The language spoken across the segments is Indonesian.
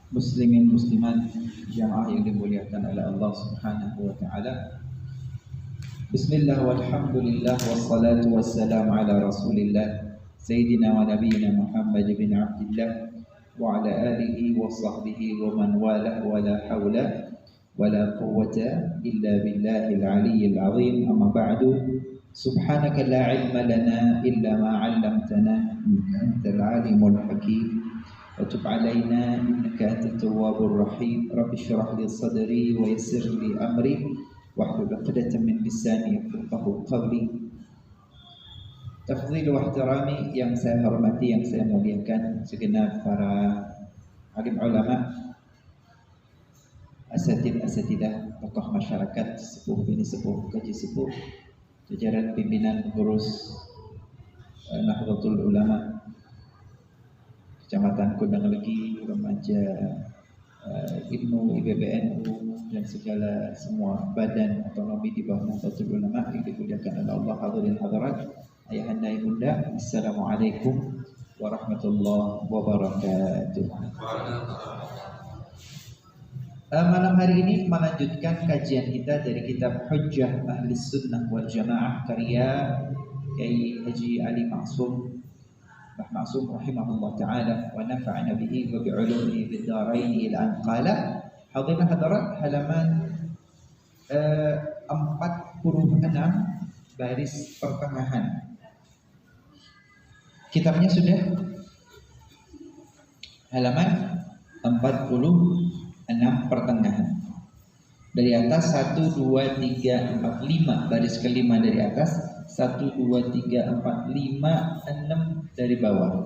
Muslimin muslimat jamaah yang dimuliakan oleh Allah Subhanahu wa taala. Bismillah walhamdulillah wassalatu wassalamu ala Rasulillah Sayyidina wa nabiyyina Muhammad bin Abdullah wa ala alihi wa sahbihi wa man wala wa la hawla wa la quwwata illa billahil aliyyil azim. Amma ba'du. Subhanaka la ilma lana illa ma 'allamtana innaka antal alimul hakim. وتب علينا إنك أنت التواب الرحيم. رب اشرح لي صدري ويسر لي أمري واحلل عقدة من لساني يفقهوا قولي. Tafdhil wa ihtirami yang saya hormati, yang saya muliakan segenap para alim ulama, asatidah, tokoh masyarakat, sepuh bini sepuh, kaji sepuh, jajaran pimpinan pengurus Nahdlatul Ulama Kecamatan Kundang Legi, remaja IBNU, IBBNU dan segala semua badan otonomi di bawah Nahdlatul Ulama yang dimuliakan oleh Allah. Hadirin hadirat, ayahanda ibunda, assalamualaikum warahmatullahi wabarakatuh. Malam hari ini melanjutkan kajian kita dari kitab Hujjah Ahli Sunnah wal Jamaah karya Kiai Haji Ali Ma'sum rahimahullah ta'ala wa nafa'ana bihi wa bi'ulumihi fid dharain ila an qala. Hadirin hadirat, halaman 46 baris pertengahan. Kitabnya sudah halaman 46 pertengahan. Dari atas 1 2 3 4 5 baris kelima dari atas, 1 2 3 4 5 6 dari bawah.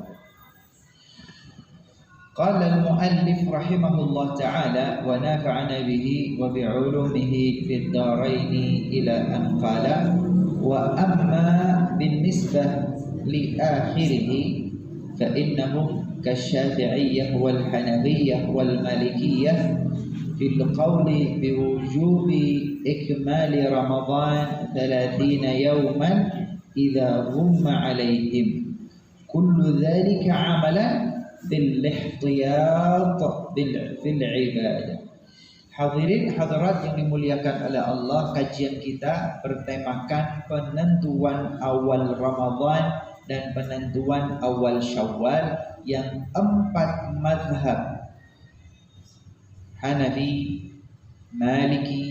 Qala al-muallif rahimahullah ta'ala wa nafa'ana bihi wa bi'ulumihi fid dharain ila an qala wa amma binisbah li akhirih fa innahum kasyafi'iyyah wal hanafiyyah wal malikiyyah fil qawli biwujubi ikmali Ramadan 30 yawman idza ghumma alaihim kullu dhalika amalan bil ihtiyat fil ibadah. Hadirin hadirat yang dimuliakan oleh Allah, kajian kita bertemakan penentuan awal Ramadan dan penentuan awal Syawal yang 4 mazhab Hanafi, Maliki,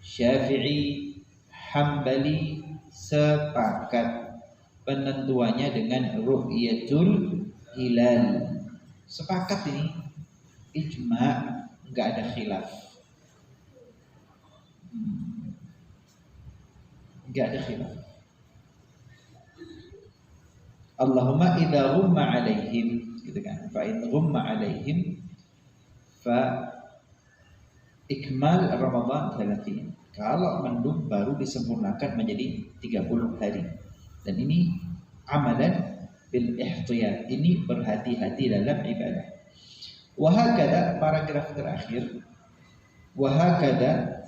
Syafi'i, Hambali sepakat penentuannya dengan ru'yatul hilal. Sepakat ini ijma', enggak ada khilaf. Enggak ada khilaf. Allahumma idza ghumma alaihim, gitu kan. Fa in ghumma alaihim fa ikmal Ramadan 30. Kalau mendung baru disempurnakan menjadi 30 hari. Dan ini amalan bil ihtiyat. Ini berhati-hati dalam ibadah. Wa hakada, paragraf terakhir. Wa hakada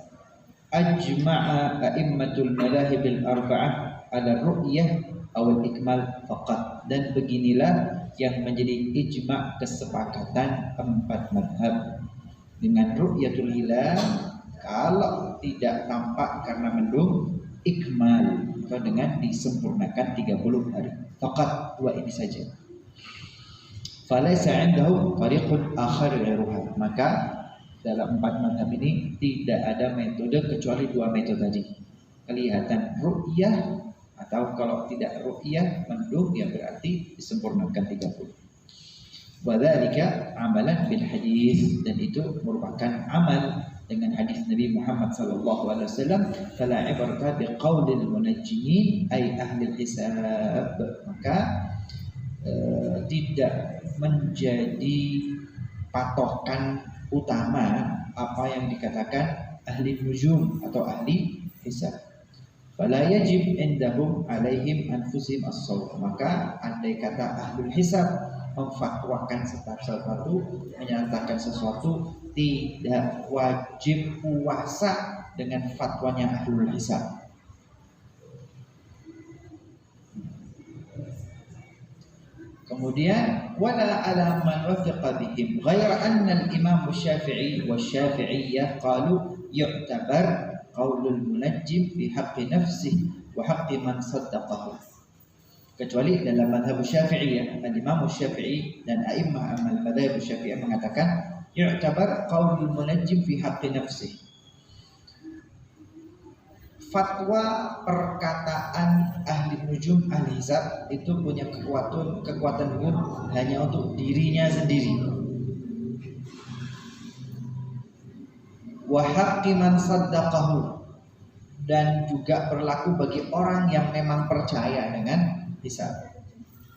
ajma'a a'immatul madahib al-arba'ah ala ru'yah awal ikmal faqat. Dan beginilah yang menjadi ijma' kesepakatan 4 madhab dengan ru'yatul hilal. Kalau tidak tampak karena mendung, ikmal, atau dengan disempurnakan 30 hari. Faqat 2 ini saja. Falaysa 'indahu tariqun akhar ghairuha. Maka dalam 4 mazhab ini tidak ada metode kecuali 2 metode tadi. Kelihatan ru'yah, atau kalau tidak ru'yah mendung, ya berarti disempurnakan 30. Wadzalika amalan bil hadis, dan itu merupakan amal dengan hadis Nabi Muhammad sallallahu alaihi wasallam, fala ibrata biqaulil munajjimin ay ahli hisab. Maka tidak menjadi patokan utama apa yang dikatakan ahli nujum atau ahli hisab. Fala yajib indahum alaihim anfusihim as-shaum. Maka andai kata ahlul hisab memfatwakan sesuatu, menyatakan sesuatu, tidak wajib puasa dengan fatwanya ahlul hisab. Kemudian wala ala man wafiqa bihim ghaira anna al-imam Syafi'i wa Syafi'iyyah qalu yu'tabar qaulul munajjim fi haqqi nafsihi wa haqqi man saddaqahu. Kecuali dalam mazhab Syafi'iyah, al-Imam Syafi'i dan a'immah al-madzhab Syafi'iyah mengatakan yu'tabar qaulul munajjim fi haqqi nafsihi. Fatwa perkataan ahli nujum, ahli hisab itu punya kekuatan hukum hanya untuk dirinya sendiri. Wa haqqi man saddaqahu, dan juga berlaku bagi orang yang memang percaya dengan hisab.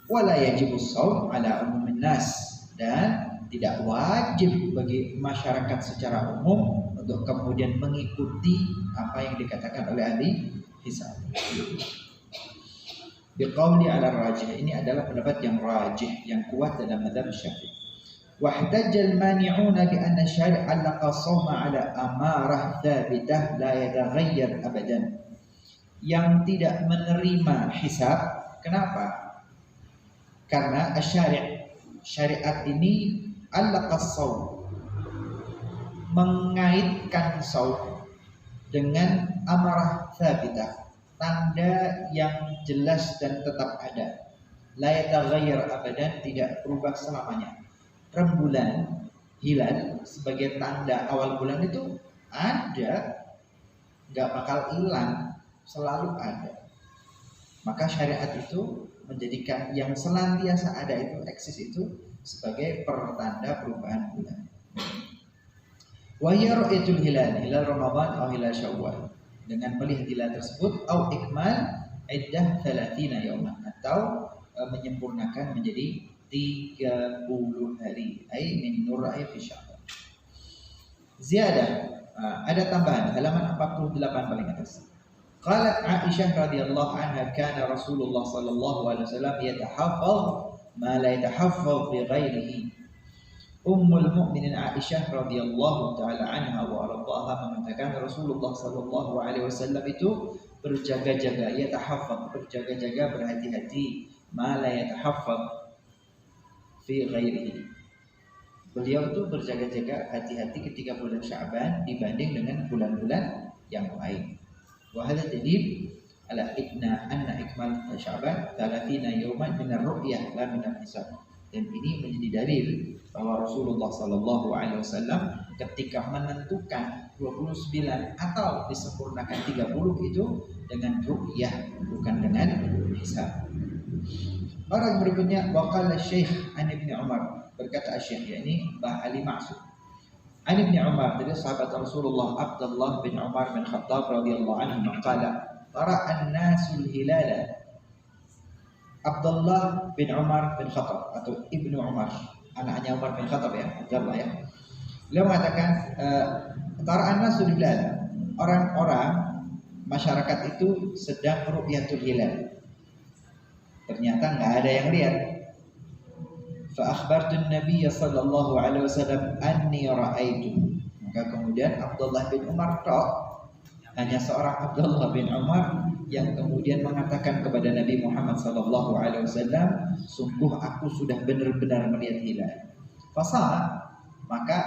Wala yajibus shaum ala umumin nas, dan tidak wajib bagi masyarakat secara umum untuk kemudian mengikuti apa yang dikatakan oleh ahli hisab. Biqauli ala rajih, ini adalah pendapat yang rajih, yang kuat dalam mazhab Syafi'i. Wahtajal mani'una bi anna syari' allaqa shawma ala amarah thabitah la yataghayyar abadan. Yang tidak menerima hisab, kenapa? Karena syariat ini allaqa shawm, mengaitkan saum dengan amarah thabitah, tanda yang jelas dan tetap ada. La yataghayyar abadan, tidak berubah selamanya. Rembulan, hilal sebagai tanda awal bulan itu ada, nggak bakal hilang, selalu ada. Maka syariat itu menjadikan yang senantiasa ada itu, eksis itu sebagai pertanda perubahan bulan. Wa hiya ru'yatul hilal, hilal Ramadan atau hilal Syawal, dengan melihat hilal tersebut, au ikmal iddah 30 yauman, atau menyempurnakan menjadi 30 hari, ai min nur'i fi Sya'ban. Ziyadah, ada tambahan halaman 48 paling atas. Qalat Aisyah radhiyallahu anha, kana Rasulullah sallallahu alaihi wasallam yatahaffaz ma la yatahaffaz bi ghairihi. Ummul Mukminin Aisyah radhiyallahu taala anha wa radhaha mengatakan Rasulullah sallallahu alaihi wasallam itu berjaga-jaga, yatahaffaz, berjaga-jaga, berhati-hati, ma la yatahaffaz fi ghairihi. Beliau itu berjaga-jaga, hati-hati ketika bulan Sya'ban dibanding dengan bulan-bulan yang lain. Wa hadha dalil ala anna ikmal Sya'ban 30 yawman min ar-ru'yah la min al-hisab. Dan ini menjadi dalil bahwa Rasulullah sallallahu alaihi wasallam ketika menentukan 29 atau disempurnakan 30 itu dengan ru'yah, bukan dengan hisab. Orang berikutnya, waqala Syekh an Ibnu Umar, berkata Syekh, yakni Mbah Ali Ma'sud, an Ibnu Umar, dari sahabat Rasulullah Abdullah bin Umar bin Khattab radhiyallahu anhu, maqala tara'an nasul hilala. Abdullah bin Umar bin Khattab atau Ibnu Umar, anaknya Umar bin Khattab ya, Abdullah ya. Beliau mengatakan tara'an nasul hilala, orang-orang masyarakat itu sedang ru'yatul hilal. Ternyata nggak ada yang lihat. Fa akhbartu an-nabiy sallallahu alaihi wasallam anni ra'aitu. Maka kemudian Abdullah bin Umar hanya seorang Abdullah bin Umar yang kemudian mengatakan kepada Nabi Muhammad sallallahu alaihi wasallam, sungguh aku sudah benar-benar melihat hilal. Fasah, maka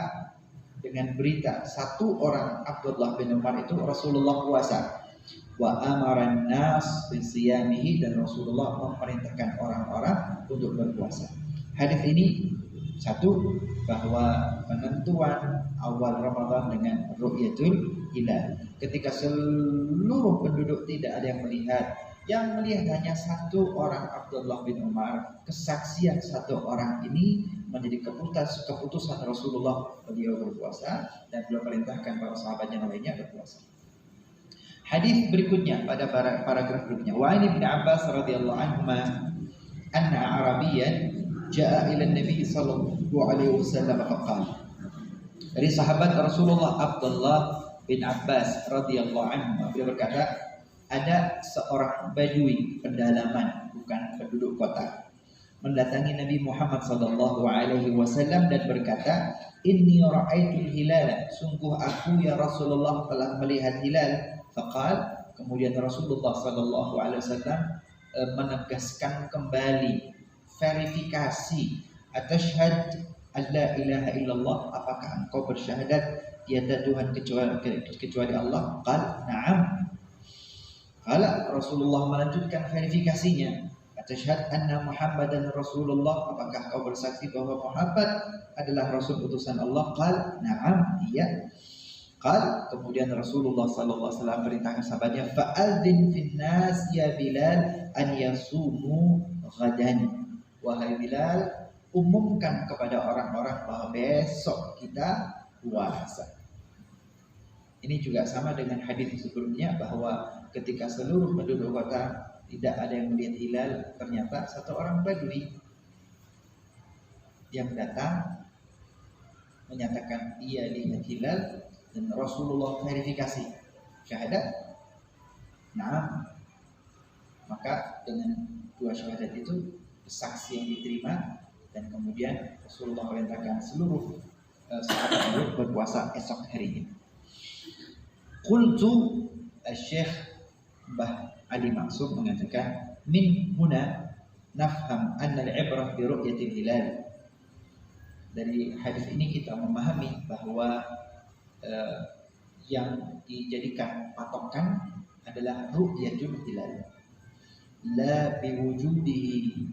dengan berita satu orang Abdullah bin Umar itu Rasulullah puasa. Wa amaran nas bisiyamihi, dan Rasulullah memerintahkan orang-orang untuk berpuasa. Hadis ini satu, bahwa penentuan awal Ramadan dengan ru'yatul hilal, ketika seluruh penduduk tidak ada yang melihat hanya satu orang Abdullah bin Umar, kesaksian satu orang ini menjadi keputusan Rasulullah, beliau berpuasa dan beliau perintahkan para sahabat yang lainnya berpuasa. Hadis berikutnya pada paragraf berikutnya, wa Ibnu Abbas radhiyallahu anhu anna Arabiyyan jaa ila Nabi sallallahu alaihi wasallam faqala. Dari sahabat Rasulullah Abdullah bin Abbas radhiyallahu anhu, beliau berkata, ada seorang badui pedalaman, bukan penduduk kota, mendatangi Nabi Muhammad sallallahu alaihi wasallam dan berkata, inni ra'aitul hilal, sungguh aku ya Rasulullah telah melihat hilal. Faqal, kemudian Rasulullah sallallahu alaihi wasallam menegaskan kembali, verifikasi, atashhad alla ilaha illallah, apakah engkau bersyahadat tiada Tuhan kecuali Allah? Qal na'am. Qala Rasulullah melanjutkan verifikasinya, atashhad anna Muhammadan Rasulullah, apakah kau bersaksi bahwa Muhammad adalah rasul utusan Allah? Qal na'am, iya. Qal, kemudian Rasulullah sallallahu alaihi wasallam perintahkan sahabatnya, fa'adzin fin nas ya Bilal an yasumu ghadan. Wahai Bilal, umumkan kepada orang-orang bahwa besok kita puasa. Ini juga sama dengan hadis sebelumnya, bahwa ketika seluruh penduduk kota tidak ada yang melihat hilal, ternyata satu orang Badui yang datang menyatakan ia lihat hilal, dan Rasulullah verifikasi syahadat. Nah, maka dengan dua syahadat itu saksi yang diterima, dan kemudian Rasulullah memerintahkan seluruh sahabat berpuasa esok harinya. Qultu, Syekh Mbah Ali Maksum mengatakan, min huna nafham anna al-ibrah bi ru'yatil hilal. Dari hadis ini kita memahami bahwa yang dijadikan patokan adalah ru'yatul hilal, la biwujudihi.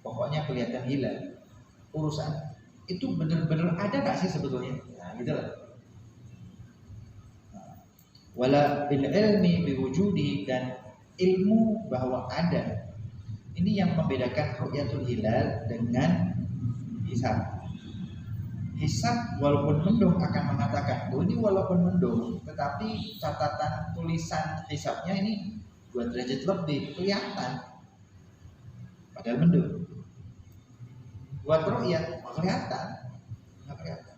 Pokoknya kelihatan hilal. Urusan itu benar-benar ada nggak sih sebetulnya? Nah, gitu lah. Wala bil ilmi biwujudihi, dan ilmu bahwa ada. Ini yang membedakan ru'yatul hilal dengan hisab. Hisab walaupun mendung akan mengatakan, ini walaupun mendung, tetapi catatan tulisan hisabnya ini 2 derajat lebih, kelihatan. Padahal mendung. Buat ru'yat kelihatan, nggak kelihatan.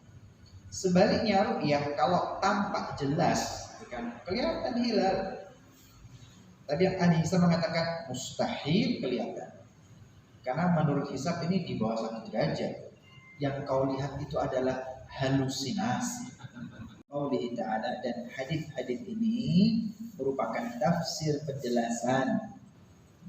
Sebaliknya ru'yat kalau tampak jelas, kan kelihatan hilal. Tadi yang ahli hisab mengatakan mustahil kelihatan, karena menurut hisab ini di bawah 1 derajat. Yang kau lihat itu adalah halusinasi. Qaulih ta'ala, dan hadis-hadis ini merupakan tafsir penjelasan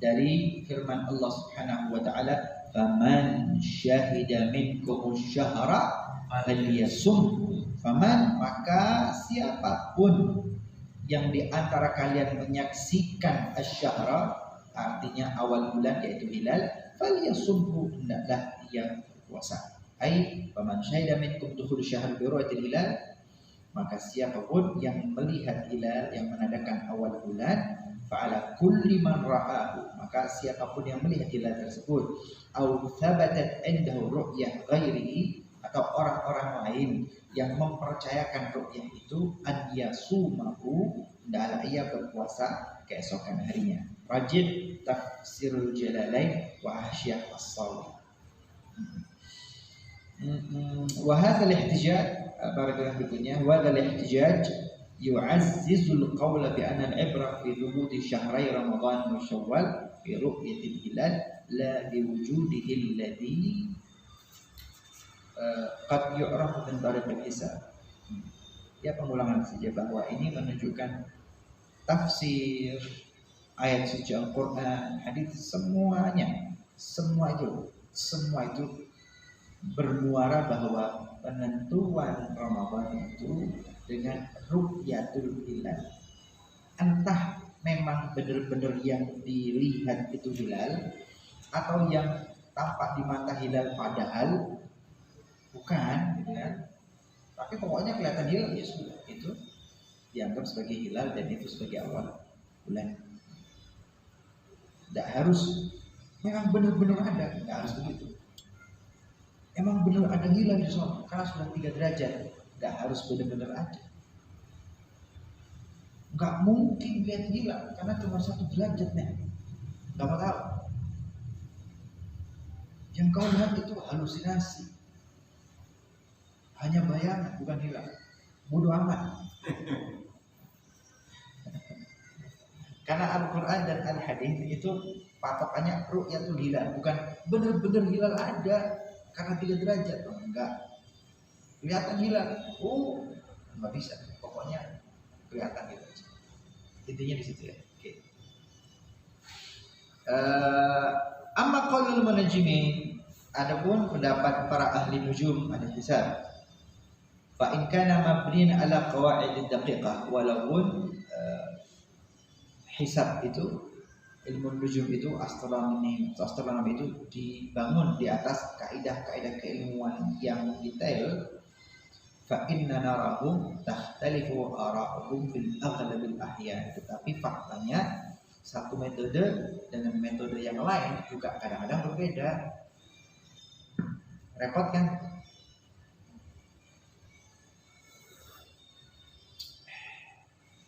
dari firman Allah Subhanahu wa taala, faman syahida minkum syahra falyasum. Faman, maka siapapun yang di antara kalian menyaksikan asyhara, artinya awal bulan yaitu hilal, falyasumhu, hendaklah ia puasa. Ai faman syahida minkum dukhul syahr bi ru'yatil hilal, maka siapapun yang melihat hilal yang menandakan awal bulan, fa'ala kulli man ra'ahu, maka siapapun yang melihat hilal tersebut, au thabatat indahu ru'yah ghairihi, atau orang-orang lain yang mempercayakan ru'yah itu, an yasumahu, hendaklah ia berpuasa keesokan harinya. Rajih Tafsirul Jalalain wa Ahsyah As-Sawi. Wa hadzal ihtijaj, paragraf berikutnya, wa hadzal ihtijaj yu'azzizul qawla bi anna al-ibrah fi thubuti syahrai Ramadan wa Syawal bi ru'yatil hilal la bi wujudihi alladhi qad yu'rafu min tariqil hisab. Ya, pengulangan saja bahwa ini menunjukkan tafsir ayat suci Al-Qur'an, hadis, semuanya, semua itu bermuara bahwa penentuan Ramadan itu dengan ru'yatul hilal. Entah memang benar-benar yang dilihat itu hilal, atau yang tampak di mata hilal padahal bukan, gitu kan? Tapi pokoknya kelihatan hilal, ya sudah, itu dianggap sebagai hilal dan itu sebagai awal bulan. Tidak harus memang benar-benar ada, tidak harus begitu. Emang benar ada hilal di sana karena sudah 3 derajat, nggak harus benar-benar ada. Nggak mungkin lihat hilal karena cuma 1 derajat nih, nggak mau tahu. Yang kau lihat itu halusinasi, hanya bayangan, bukan hilal. Bodoh amat. Karena Al-Quran dan Al-Hadis itu patokannya ru'yatul hilal, bukan benar-benar hilal ada karena 3 derajat. Enggak, kelihatan hilal, nggak bisa, pokoknya kelihatan gitu. Intinya di situ ya. Oke. Amma qaulul munajimin, adapun pendapat para ahli nujum ada hisab. Fa in kana mabniyan ala qawaid daqiqah, walaupun hisab itu, ilmu nujum itu, astronomi itu dibangun di atas kaidah-kaidah keilmuan yang detail. Fa inna narahum takhtalifu ara'uhum fil aghlabil ahyan, tetapi faktanya satu metode dengan metode yang lain juga kadang-kadang berbeda. Repot kan?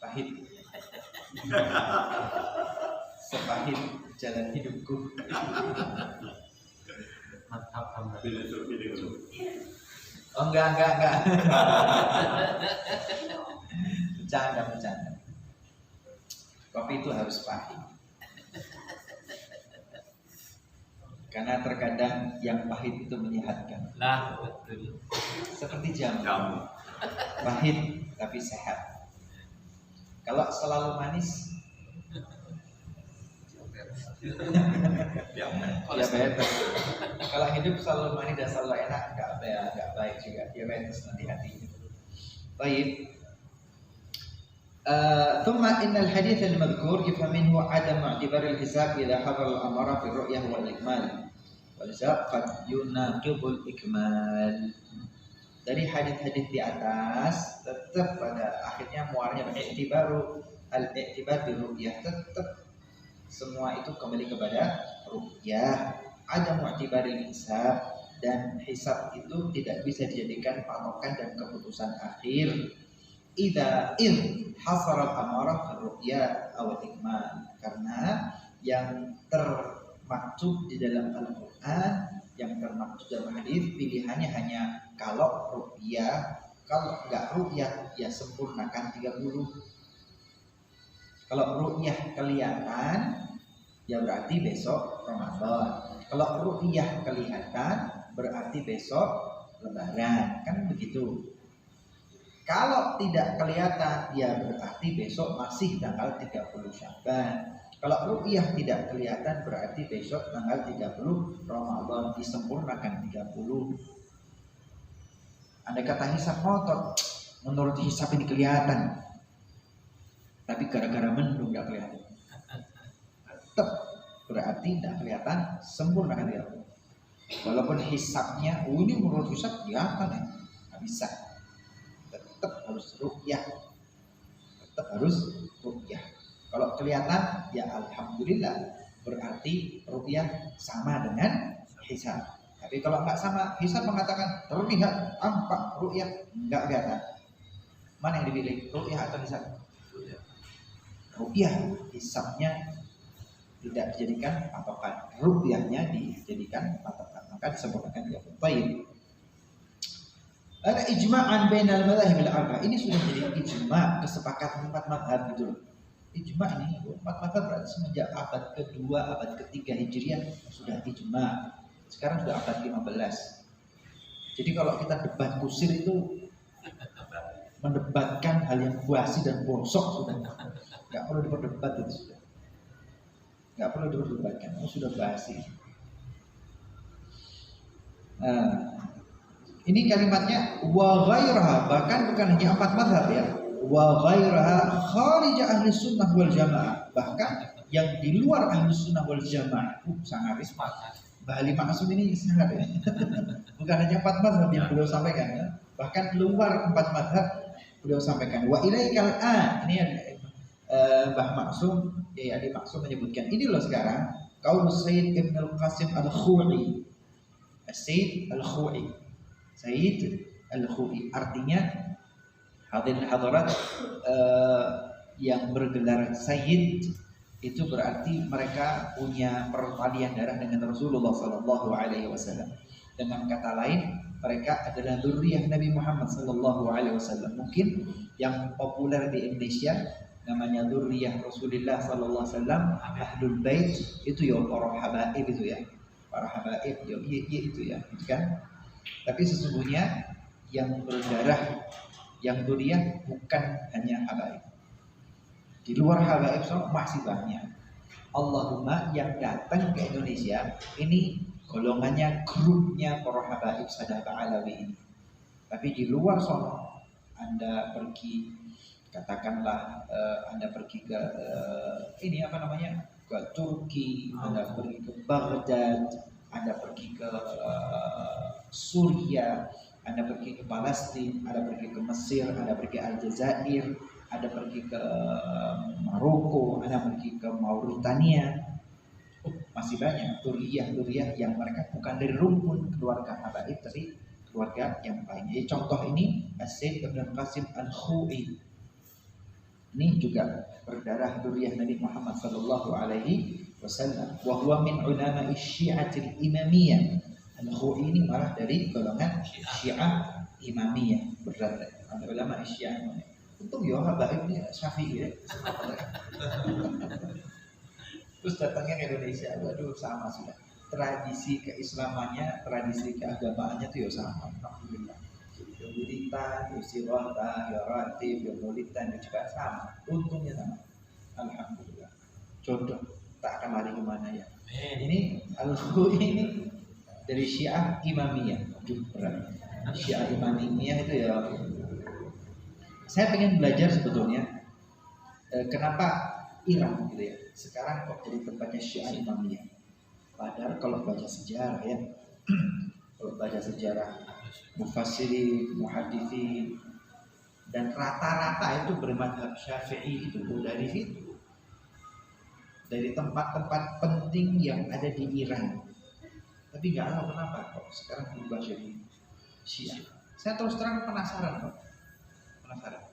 Pahit. Sepahit jalan hidupku. Mantap, Oh enggak. Bercanda. Kopi itu harus pahit. Karena terkadang yang pahit itu menyehatkan. Nah, betul. Seperti jamu. Pahit tapi sehat. Kalau selalu manis, diabetes. Kalau hidup selalu manis dan selalu enak, nggak baik juga. Diabetes nanti hati. Baik. ثم إن الحديث المذكور يفهم منه عدم اعتبار الحساب إذا حضر الأمر في الرؤية والإكمال، ولذا قد يناقض الإكمال. Dari hadis-hadis di atas tetap pada akhirnya muaranya al-i'tibar bil ru'yah, tetap semua itu kembali kepada ru'yah. Ada mu'tibaril hisab, dan hisab itu tidak bisa dijadikan patokan dan keputusan akhir. Idza hasarat amarah fi ru'yah aw ikmal, karena yang termaksud di dalam Al-Qur'an, yang termaksud dalam hadis pilihannya hanya kalau ru'yah, kalau enggak ru'yah ya sempurnakan 30. Kalau ru'yah kelihatan ya berarti besok Ramadan. Kalau ru'yah kelihatan berarti besok Lebaran, kan begitu. Kalau tidak kelihatan ya berarti besok masih tanggal 30 Sya'ban. Kalau ru'yah tidak kelihatan berarti besok tanggal 30 Ramadan, disempurnakan 30. Andai kata hisab ngotot, menurut hisab ini kelihatan, tapi gara-gara mendung nggak kelihatan, tetap berarti tidak kelihatan, sempurnakan 30. Walaupun hisabnya, ini menurut hisab kelihatan ya, nggak bisa. Tetap harus ru'yah. Kalau kelihatan ya alhamdulillah, berarti ru'yah sama dengan hisab. Tapi kalau nggak sama, hisab mengatakan terlihat, tampak, ru'yah nggak kelihatan. Mana yang dipilih, ru'yah atau hisab? Ru'yah. Hisabnya tidak dijadikan patokan, ru'yahnya dijadikan patokan, maka disempurnakan dia. Baik. Ada ijma'an bainal madzhab al-arba'. Ini sudah jadi ijma', kesepakatan 4 mazhab gitu loh. Ijma' ini 4 mazhab berarti semenjak abad kedua, abad ketiga Hijriah sudah ijma'. Sekarang sudah abad 15. Jadi kalau kita debat kusir itu mendebatkan hal yang basi dan bosok sudah. Enggak perlu diperdebat itu sudah. Enggak perlu diperdebatkan, sudah basi. Ini kalimatnya wa ghairaha, bahkan bukan hanya 4 mazhab ya. Wa ghairaha kharij ahli sunnah wal jamaah, bahkan yang di luar ahli sunnah wal jamaah. Sangat sepakat. Bahali Ma'sum ini sangat ya. Bukan hanya 4 mazhab yang beliau sampaikan ya. Bahkan luar 4 mazhab beliau sampaikan. Wa ilaikal an. Ini Mbah Ma'sum, ya Adi Ma'sum menyebutkan ini loh sekarang qaul Sayyid Ibn Al-Qasim Al-Khu'i. Sayyid Al-Khu'i. Sayyid Al-Khu'i artinya hadirin hadirat yang bergelar Sayyid itu berarti mereka punya pertalian darah dengan Rasulullah Sallallahu Alaihi Wasallam. Dengan kata lain, mereka adalah dzurriyyah Nabi Muhammad Sallallahu Alaihi Wasallam. Mungkin yang populer di Indonesia namanya dzurriyyah Rasulullah Sallallahu Alaihi Wasallam, Ahlul Bait, itu ya para habaib itu ya, para habaib ya, itu ya, gitu kan? Tapi sesungguhnya yang berdarah, yang dzurriyyah bukan hanya habaib. Di luar habaib masih banyak. Allahumma yang datang ke Indonesia ini golongannya grupnya para habaib Sadaqah Alawi ini. Tapi di luar sono Anda pergi, katakanlah Anda pergi ke ini apa namanya, ke Turki, Anda pergi ke Baghdad, Anda pergi ke Suriah, Anda pergi ke Palestina, Anda pergi ke Mesir, Anda pergi ke Aljazair, Anda pergi ke Maroko, Anda pergi ke Mauritania. Masih banyak Duriah yang mereka bukan dari rumpun keluarga habaib, tapi keluarga yang lain. Contoh ini As-Sayyid Ibn Qasim Al-Khu'i. Ini juga berdarah Duriah Nabi Muhammad sallallahu alaihi wasallam. Wa huwa min ulama Syi'atil Imamiyah. Al-Khu'i ini malah dari golongan Syiah Imamiyah. Berdarah ulama Syiah Imamiyah. Untung ya habaib ini Syafi'i ya. Terus datangnya ke Indonesia, waduh sama sudah. Tradisi keislamannya, tradisi keagamaannya itu ya sama. Alhamdulillah. Ya wiritan, ya sirota, ya ratib, ya maulidan, ya juga sama. Untungnya sama. Alhamdulillah. Jodoh, tak akan lari kemana ya. Ini Al-Khu'i ini dari Syiah Imamiyah. Aduh berat. Syiah Imamiyah itu ya. Saya pengen belajar sebetulnya kenapa Iran gitu ya. Sekarang kok jadi tempatnya Syiah Imamiyah. Padahal kalau baca sejarah ya, kalau baca sejarah mufassirin, muhaditsin, dan rata-rata itu bermadhab Syafi'i itu dari situ. Dari tempat-tempat penting yang ada di Iran. Tapi nggak tahu kenapa kok sekarang berubah jadi Syiah. Saya terus terang penasaran kok. Penasaran.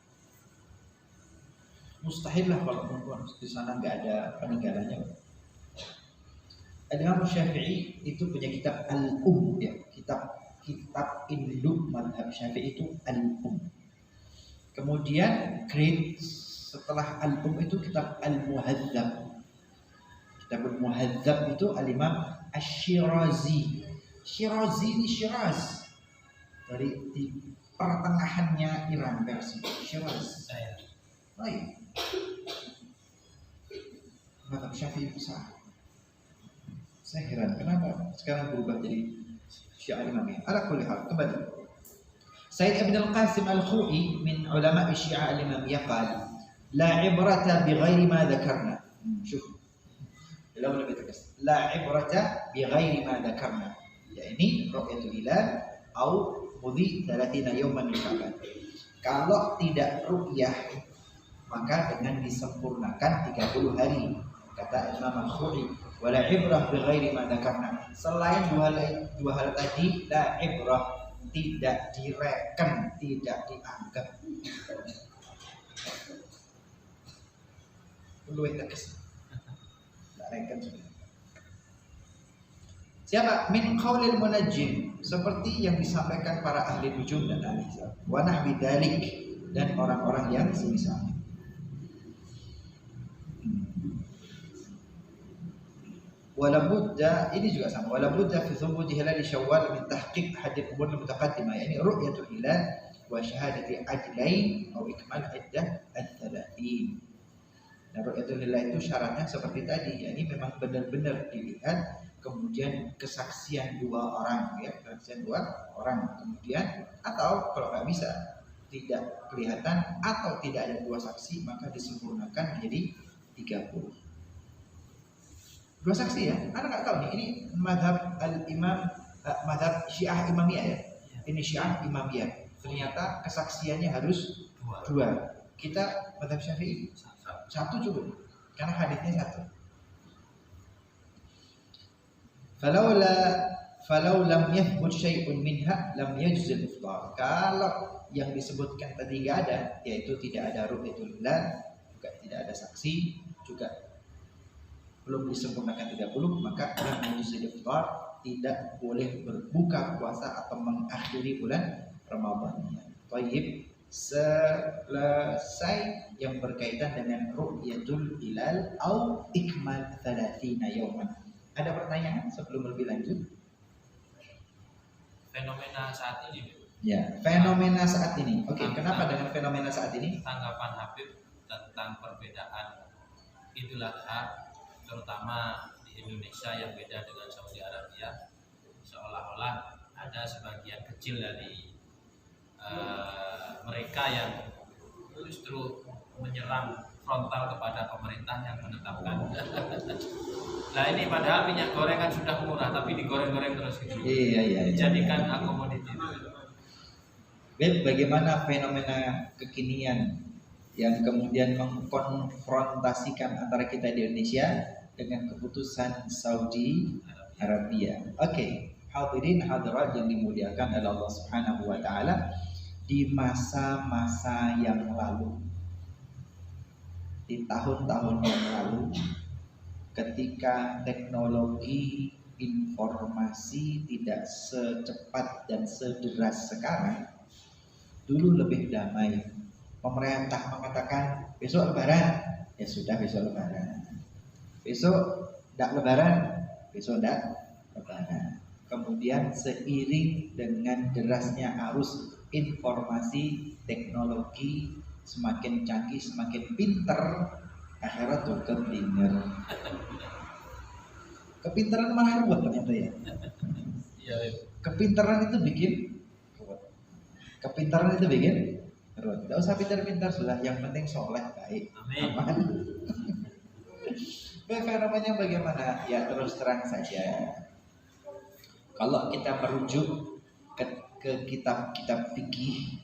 Mustahil lah kalau perempuan di sana nggak ada peninggalannya. Imam Syafi'i itu punya kitab Al-Um ya, kitab induk madhab Syafi'i itu Al-Um. Kemudian grade setelah Al-Um itu kitab Al-Muhadzab. Kitab Al-Muhadzab itu Al-Imam Asy-Syirazi. Syirazi ini Syiraz dari di pertengahannya Iran versi Syiraz. Oh iya. Madhab Syafi'i besar. Saya heran kenapa sekarang berubah jadi Syiah Imamiyah. Ala kulli hal, kembali. Sayyid Ibn Qasim Al-Khu'i min ulama Syiah Al-Imamiyah qala la ibrata bighairi ma dzakarna. Syuf. Kalau lebih tegas, la ibrata bighairi ma dzakarna. Ya ini ru'yatul hilal atau mudhi 30 yawman min Sya'ban. Kalau tidak ru'yah maka dengan disempurnakan 30 hari, kata Imam Al-Khu'i. Wala ibrah bighairi ma dzakarna. Selain dua hal tadi, la ibrah, tidak direken, tidak dianggap. Perlu tegas. Tidak reken. Siapa? Min qaulil munajjim, seperti yang disampaikan para ahli nujum dan ahli hisab. Wa nahwi dzalik, dan orang-orang yang semisal. Wala budda, ini juga sama. Wala budda fi thubuti hilal Syawal min tahqiq hadith umur mutaqaddimah, yani ru'yatul hilal wa syahadati ajlain atau ikmal iddah al-30. Nah, ru'yatul hilal itu syaratnya seperti tadi, yani memang benar-benar dilihat, kemudian kesaksian dua orang ya, kesaksian dua orang, kemudian atau kalau nggak bisa tidak kelihatan atau tidak ada dua saksi, maka disempurnakan menjadi 30. Dua saksi ya, Anda nggak tahu nih, ini madhab al-imam, madhab Syiah Imamiyah ya. Ini Syiah Imamiyah. Ternyata kesaksiannya harus dua. Kita madhab Syafi'i satu cukup, karena hadisnya satu. Falau lam yathbut syai'un minha lam yajzil iftar. Kalau yang disebutkan tadi nggak ada, yaitu tidak ada ru'yatul hilal, juga tidak ada saksi, juga belum disempurnakan 30, maka yang menjadi iftar tidak boleh berbuka puasa atau mengakhiri bulan Ramadan. Thayyib, selesai yang berkaitan dengan ru'yatul hilal atau ikmal 30 yawman. Ada pertanyaan sebelum lebih lanjut? Fenomena saat ini. Ya, fenomena saat ini. Oke, kenapa dengan fenomena saat ini? Tanggapan Habib tentang perbedaan Idul Adha terutama di Indonesia yang beda dengan Saudi Arabia, seolah-olah ada sebagian kecil dari mereka yang justru menyerang frontal kepada pemerintah yang menetapkan. Nah ini padahal minyak goreng kan sudah murah, tapi digoreng-goreng terus gitu. Iya. Dijadikan akomoditi. Bagaimana fenomena kekinian yang kemudian mengkonfrontasikan antara kita di Indonesia dengan keputusan Saudi Arabia. Oke, hadirin hadirat yang dimuliakan oleh Allah Subhanahu wa taala, di masa-masa yang lalu, di tahun-tahun yang lalu, ketika teknologi informasi tidak secepat dan sederas sekarang, dulu lebih damai. Pemerintah mengatakan besok lebaran, ya sudah besok lebaran. Besok tidak lebaran, besok tidak lebaran. Kemudian seiring dengan derasnya arus informasi teknologi semakin canggih, semakin pinter, akhirnya tuh kepinter. Kepinteran malah ruwet ternyata ya. Kepinteran itu bikin ruwet. Kepinteran itu bikin ruwet. Tidak usah pintar-pintar sudah, yang penting soleh, baik, aman. Fenomenanya bagaimana? Ya terus terang saja. Kalau kita merujuk ke kitab-kitab fikih,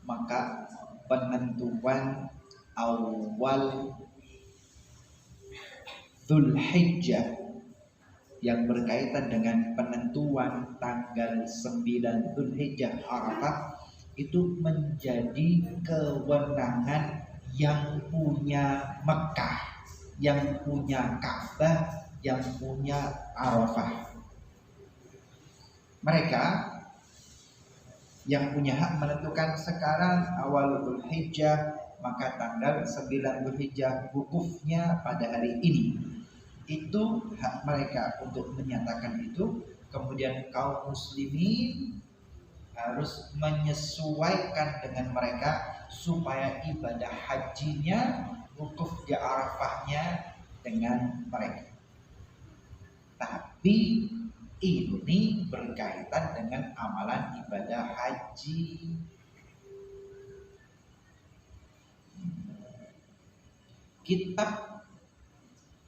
maka penentuan awal Dzulhijjah yang berkaitan dengan penentuan tanggal 9 Dzulhijjah Arafah itu menjadi kewenangan yang punya Mekah, yang punya Ka'bah, yang punya Arafah. Mereka yang punya hak menentukan sekarang awal Dzulhijjah, maka tanggal 9 Dzulhijjah wukufnya pada hari ini. Itu hak mereka untuk menyatakan itu. Kemudian kaum muslimin harus menyesuaikan dengan mereka supaya ibadah hajinya, wukuf di Arafahnya dengan mereka. Tapi ini berkaitan dengan amalan ibadah haji. Kitab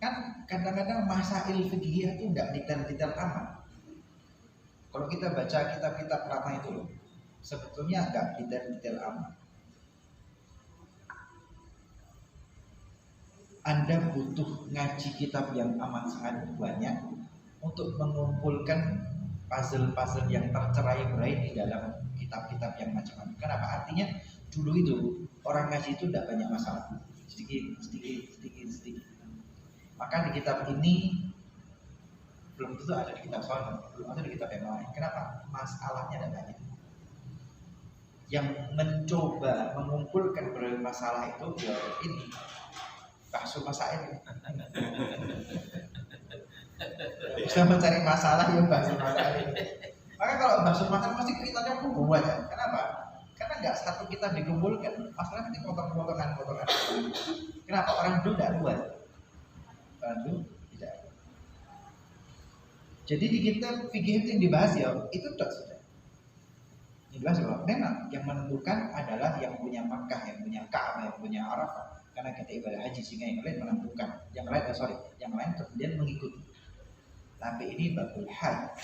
kan kadang-kadang masail fikih itu tidak detail-detail amat. Kalau kita baca kitab-kitab lama itu loh, sebetulnya agak detail-detail amat. Anda butuh ngaji kitab yang amat sangat banyak untuk mengumpulkan puzzle-puzzle yang tercerai-berai di dalam kitab-kitab yang macam-macam. Kenapa? Artinya dulu itu orang ngaji itu tidak banyak masalah, sedikit. Maka di kitab ini belum tentu ada di kitab soal, belum ada di kitab yang lain. Kenapa? Masalahnya ada banyak. Yang mencoba mengumpulkan berbagai masalah itu ya ini bahsul masail. Bisa mencari masalah yang bahsul masail. Maka kalau bahsul masail pasti ceritanya banyak. Kenapa? Karena nggak satu kitab dikumpulkan, masalahnya nanti potongan. Kenapa? Orang dulu tidak luas. Orang dulu tidak. Jadi di kitab fikih itu yang dibahas ya itu sudah. Dibahas bahwa memang yang menentukan adalah yang punya Makkah, yang punya Ka'bah, yang punya Arafah. Karena kita ibadah haji sehingga yang lain menentukan, yang lain kemudian mengikuti. Tapi ini babul hajj,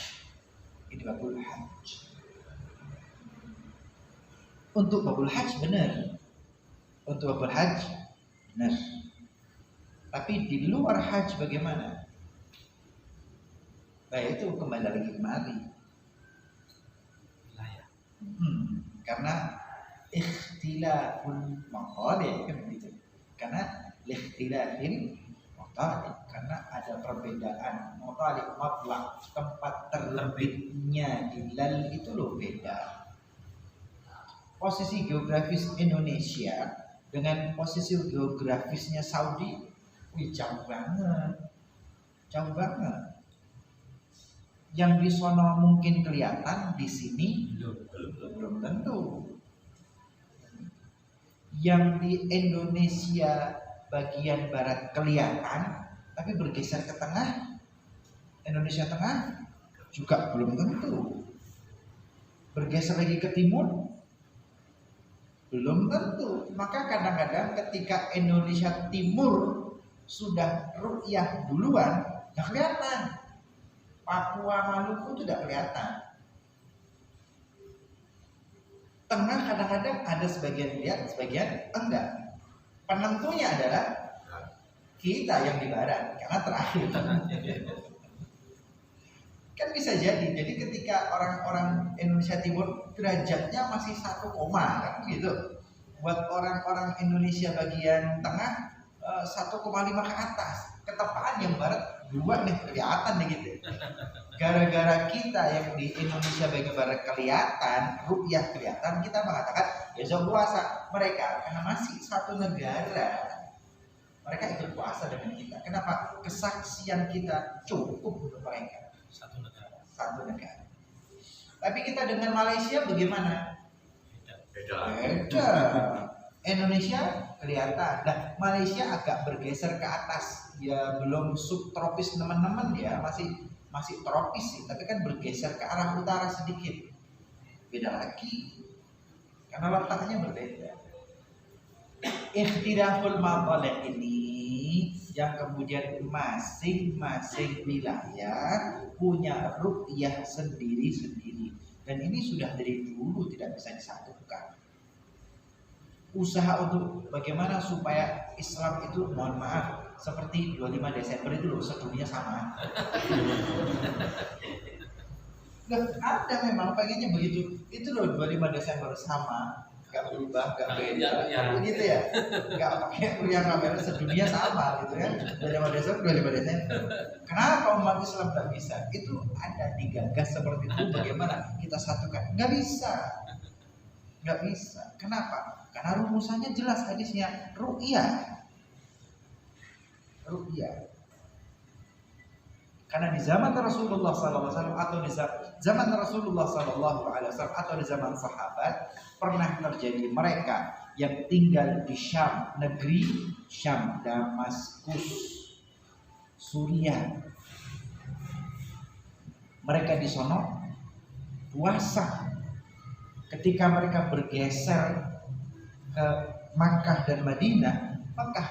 Untuk babul hajj benar, Tapi di luar hajj bagaimana? Nah itu kembali lagi kemari. Karena ikhtilaful maqalih kan begitu. Karena ikhtilafil maqalih, karena ada perbedaan maqalih mutlak, tempat terbitnya hilal itu loh beda. Posisi geografis Indonesia dengan posisi geografisnya Saudi, jauh banget. Yang di sono mungkin kelihatan, di sini belum tentu. Yang di Indonesia bagian barat kelihatan, Tapi bergeser ke tengah, Indonesia Tengah juga belum tentu. Bergeser lagi ke timur, belum tentu. Maka kadang-kadang ketika Indonesia Timur sudah ru'yah duluan, nggak kelihatan. Papua Maluku tidak kelihatan. Tengah kadang-kadang ada sebagian lihat, sebagian enggak. Penentunya adalah kita yang di barat, karena terakhir. Kan bisa jadi ketika orang-orang Indonesia Timur derajatnya masih 1, kan gitu. Buat orang-orang Indonesia bagian tengah 1,5 ke atas. Ketepaan yang barat 2 nih kelihatan nih gitu. Gara-gara kita yang di Indonesia bagian barat kelihatan, ru'yah kelihatan, kita mengatakan besok puasa. Mereka karena masih satu negara, mereka ikut puasa dengan kita. Kenapa? Kesaksian kita cukup untuk mereka. Satu negara. Tapi kita dengan Malaysia bagaimana? Beda. Indonesia kelihatan. Nah, Malaysia agak bergeser ke atas. Ya belum subtropis teman-teman ya, masih tropis sih, tapi kan bergeser ke arah utara sedikit. Beda lagi. Karena letaknya berbeda. Ikhtilaful maqalah ini yang kemudian masing-masing wilayah punya ru'yah sendiri-sendiri, dan ini sudah dari dulu tidak bisa disatukan. Usaha untuk bagaimana supaya Islam itu, mohon maaf, seperti 25 Desember itu loh, sedunia sama. Nah, ada memang pengennya begitu. Itu loh 25 Desember sama, gak berubah, gak beda, begitu ya. Gak pakai yang namanya sedunia sama gitu kan. 25 Desember. Kenapa umat Islam gak bisa? Itu ada digagas seperti itu. Bagaimana kita satukan? Gak bisa. Kenapa? Karena rumusannya jelas hadisnya, ru'yah. Karena di zaman Rasulullah SAW atau di zaman Rasulullah SAW atau di zaman sahabat pernah terjadi mereka yang tinggal di Syam, negeri Syam, Damaskus, Suriah. Mereka di sono puasa. Ketika mereka bergeser ke Makkah dan Madinah,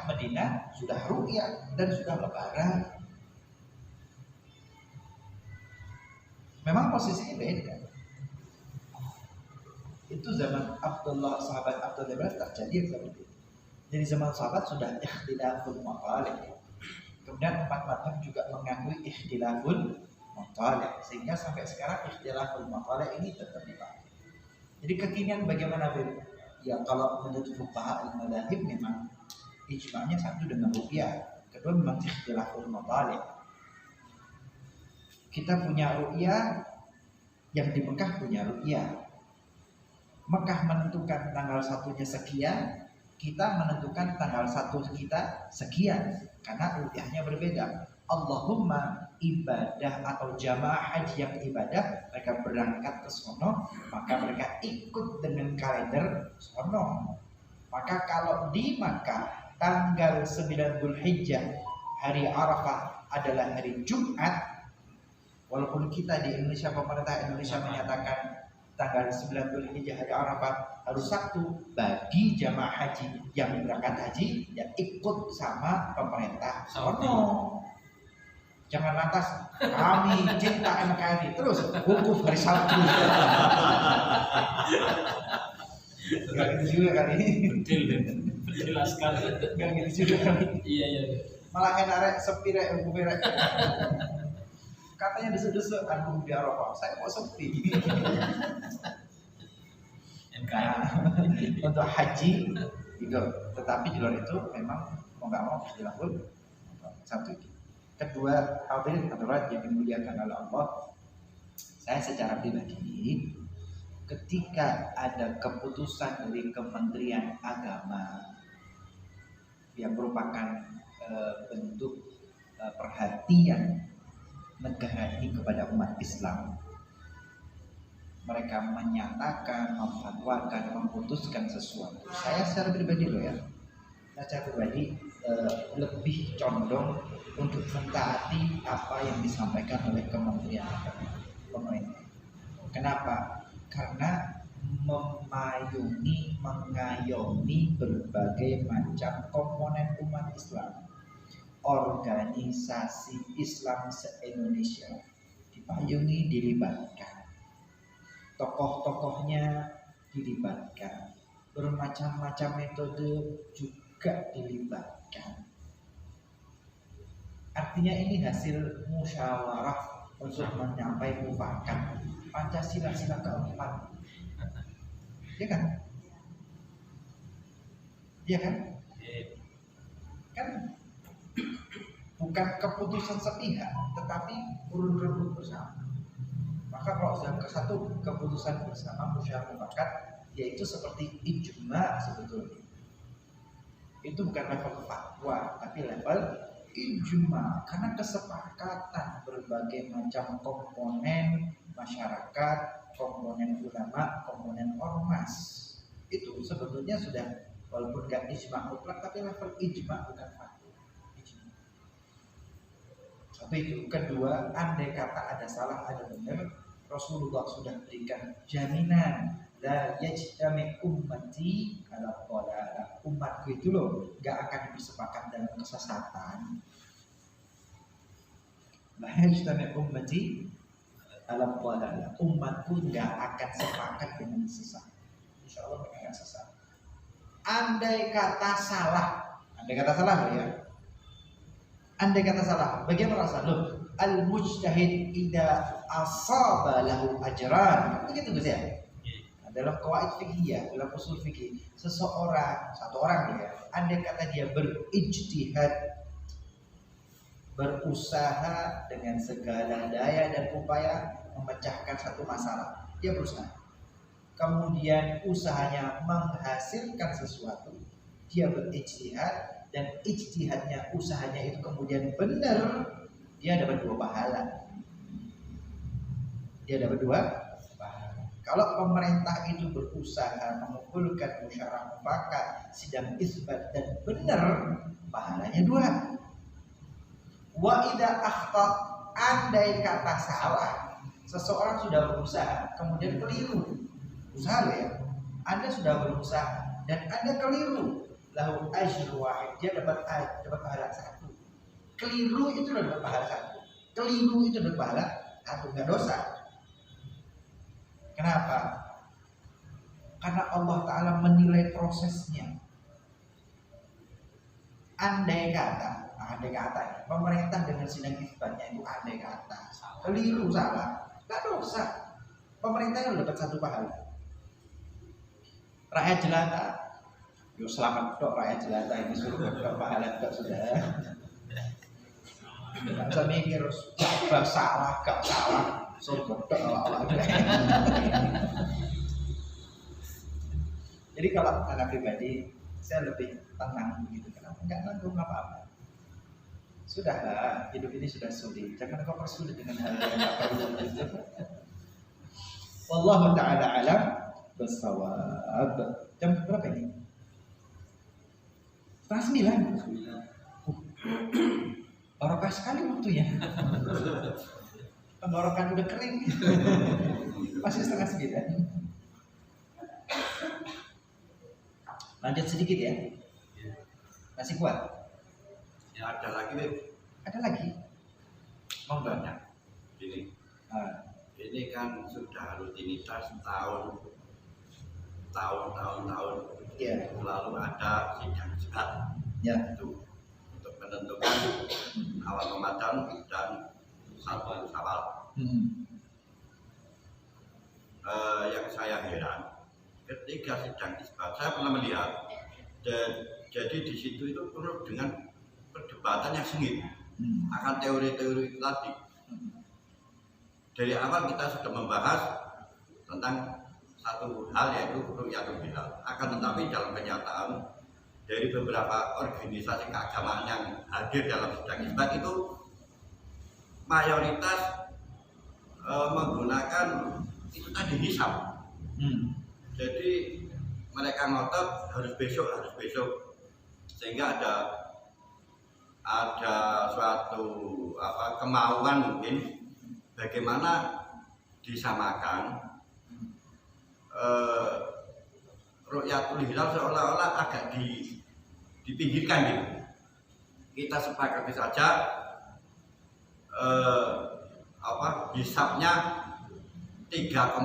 Madinah sudah ru'yah dan sudah lebaran. Memang posisinya beda. Itu zaman sahabat Abdullah terjadi seperti itu. Jadi zaman sahabat sudah ikhtilaful maqalih. Kemudian 4 mazhab juga mengakui ikhtilaful maqalih, sehingga sampai sekarang ikhtilaful maqalih ini tetap dipakai. Jadi kekinian bagaimana, Beb? Ya kalau menurut fuqaha al-madzhab memang ijma'nya satu dengan ru'yah, kedua memang ikhtilaful maqalih. Kita punya ru'yah, yang di Mekah punya ru'yah. Mekah menentukan tanggal 1-nya sekian, kita menentukan tanggal 1 kita sekian, karena ru'yahnya berbeda. Allahumma ibadah atau jamaah haji yang ibadah, mereka berangkat ke sono, maka mereka ikut dengan kalender sono. Maka kalau di Makkah tanggal 9 Dzulhijjah hari Arafah adalah hari Jumat, walaupun kita di Indonesia, pemerintah Indonesia menyatakan tanggal 9 Dzulhijjah hari Arafah harus Sabtu, bagi jamaah haji yang berangkat haji ya ikut sama pemerintah sono. Jangan lantas kami cinta NKRI terus wukuf hari Sabtu. Gak gitu juga kali ini. Jelaskan. Gak gitu juga kali. Iya. Malah enak sepire wukuf. Katanya desuk-desuk aku di Arafah, saya mau sepi. Untuk haji itu, tetapi di luar itu memang mau nggak mau dilakukan satu. Kedua, hadirin hadirat yang dimuliakan oleh Allah, saya secara pribadi ketika ada keputusan dari Kementerian Agama yang merupakan bentuk perhatian negara ini kepada umat Islam, mereka menyatakan, memfatwakan, memutuskan sesuatu, saya secara pribadi loh ya, Saya pribadi lebih condong untuk mentaati apa yang disampaikan oleh Kementerian Agama, pemerintah. Kenapa? Karena mengayomi berbagai macam komponen umat Islam, organisasi Islam se-Indonesia dipayungi, dilibatkan, tokoh-tokohnya dilibatkan, bermacam-macam metode juga dilibatkan. Artinya ini hasil musyawarah untuk menyampaikan mufakat Pancasila sila keempat, ya kan? Ya kan? Kan bukan keputusan sepihak, tetapi urun-urun bersama. Maka kalau dalam satu keputusan bersama musyawarah mufakat, yaitu seperti ijma sebetulnya. Itu bukan level fatwa, tapi level ijma, karena kesepakatan berbagai macam komponen masyarakat, komponen ulama, komponen ormas. Itu sebetulnya sudah, walaupun gak ijma mutlak, tapi level ijma bukan fatwa. Ijma. Satu itu. Kedua, andai kata ada salah, ada benar, Rasulullah sudah berikan jaminan la yajtami ummati ala dhalalah. Umatku itu loh gak akan bersepakat dalam kesesatan. La yajtami ummati ala dhalalah. Umatku gak akan sepakat dengan sesat. Insyaallah mereka akan sesat. Andai kata salah ya. Andai kata salah, bagaimana rasa loh? Al-mujtahid idza asaba lahu ajran. Begitu Gus ya? Dalam qawaid fikih, dalam usul fikih, satu orang dia, andai kata dia berijtihad, berusaha dengan segala daya dan upaya memecahkan satu masalah, dia berusaha. Kemudian usahanya menghasilkan sesuatu, dia berijtihad dan ijtihadnya, usahanya itu kemudian benar, dia dapat 2 pahala. Kalau pemerintah itu berusaha mengumpulkan musyawarah mufakat, sidang isbat dan benar, pahalanya 2. Wa idza akhta, andai kata salah, seseorang sudah berusaha kemudian keliru. Usaha ya. Anda sudah berusaha dan Anda keliru, lahu ajru wahid, dia dapat pahala 1. Keliru itu dapat pahala 1. Keliru itu dapat pahala 1, enggak dosa. Kenapa? Karena Allah Ta'ala menilai prosesnya. Andai kata pemerintah dengan sidang isbatnya itu andai kata keliru, salah, enggak dosa. Pemerintah dapat 1 pahala. Rakyat jelata, yo selamat dok rakyat jelata, ini suruh dok pahala dok sudah. Tidak usah mikir gak salah, surga dok awal-awal. Jadi kalau anak pribadi saya lebih tenang begitu, kenapa nggak nanggung apa-apa. Sudahlah, hidup ini sudah sulit, jangan kau persulit dengan hal yang tak perlu. Wallahu ta'ala alam bisawab. Jam berapa ini? 8:30. Barokah sekali waktunya. Tenggorokan udah kering. Masih 8:30. Lanjut sedikit ya. Masih kuat? Ya ada lagi nih. Ada lagi? Oh banyak. Ini kan sudah rutinitas tahun. Ya. Lalu ada sidang isbat. Ya. Itu untuk menentukan awal Ramadan dan 1 Syawal. Yang saya heran, ketika sidang isbat saya pernah melihat, dan jadi di situ itu penuh dengan perdebatan yang sengit akan teori-teori tadi. Dari awal kita sudah membahas tentang satu hal, yaitu ru'yatul hilal. Akan tetapi dalam kenyataan dari beberapa organisasi keagamaan yang hadir dalam sidang isbat itu mayoritas menggunakan itu tadi hisab. Jadi mereka ngotot harus besok. sehingga ada suatu kemauan mungkin bagaimana disamakan Ru'yatul Hilal seolah-olah agak dipinggirkan gitu. Kita sepakati saja hisabnya 3,5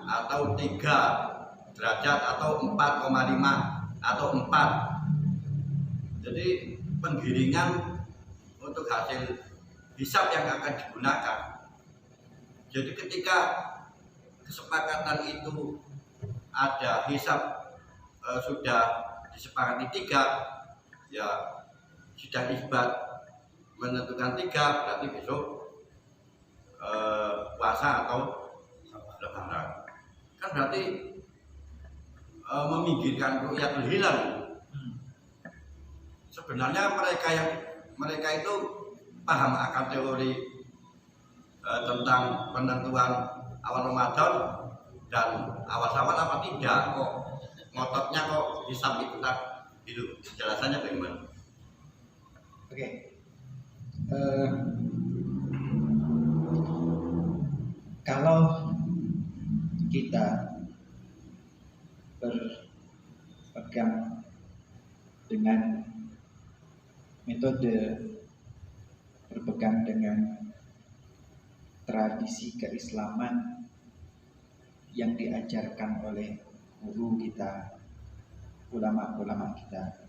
atau 3 derajat atau 4,5 atau 4. Jadi penggiringan untuk hasil hisab yang akan digunakan. Jadi ketika kesepakatan itu ada hisab sudah disepakati 3, ya sudah isbat menentukan 3, berarti besok puasa atau lebaran. Kan berarti meminggirkan Ru'yatul Hilal. Sebenarnya mereka itu paham akan teori tentang penentuan awal Ramadan dan awal Syawal apa tidak, kok ngototnya kok hisab itu penjelasannya bagaimana? Oke. Kalau kita berpegang dengan metode berpegang dengan tradisi keislaman yang diajarkan oleh guru kita, ulama-ulama kita,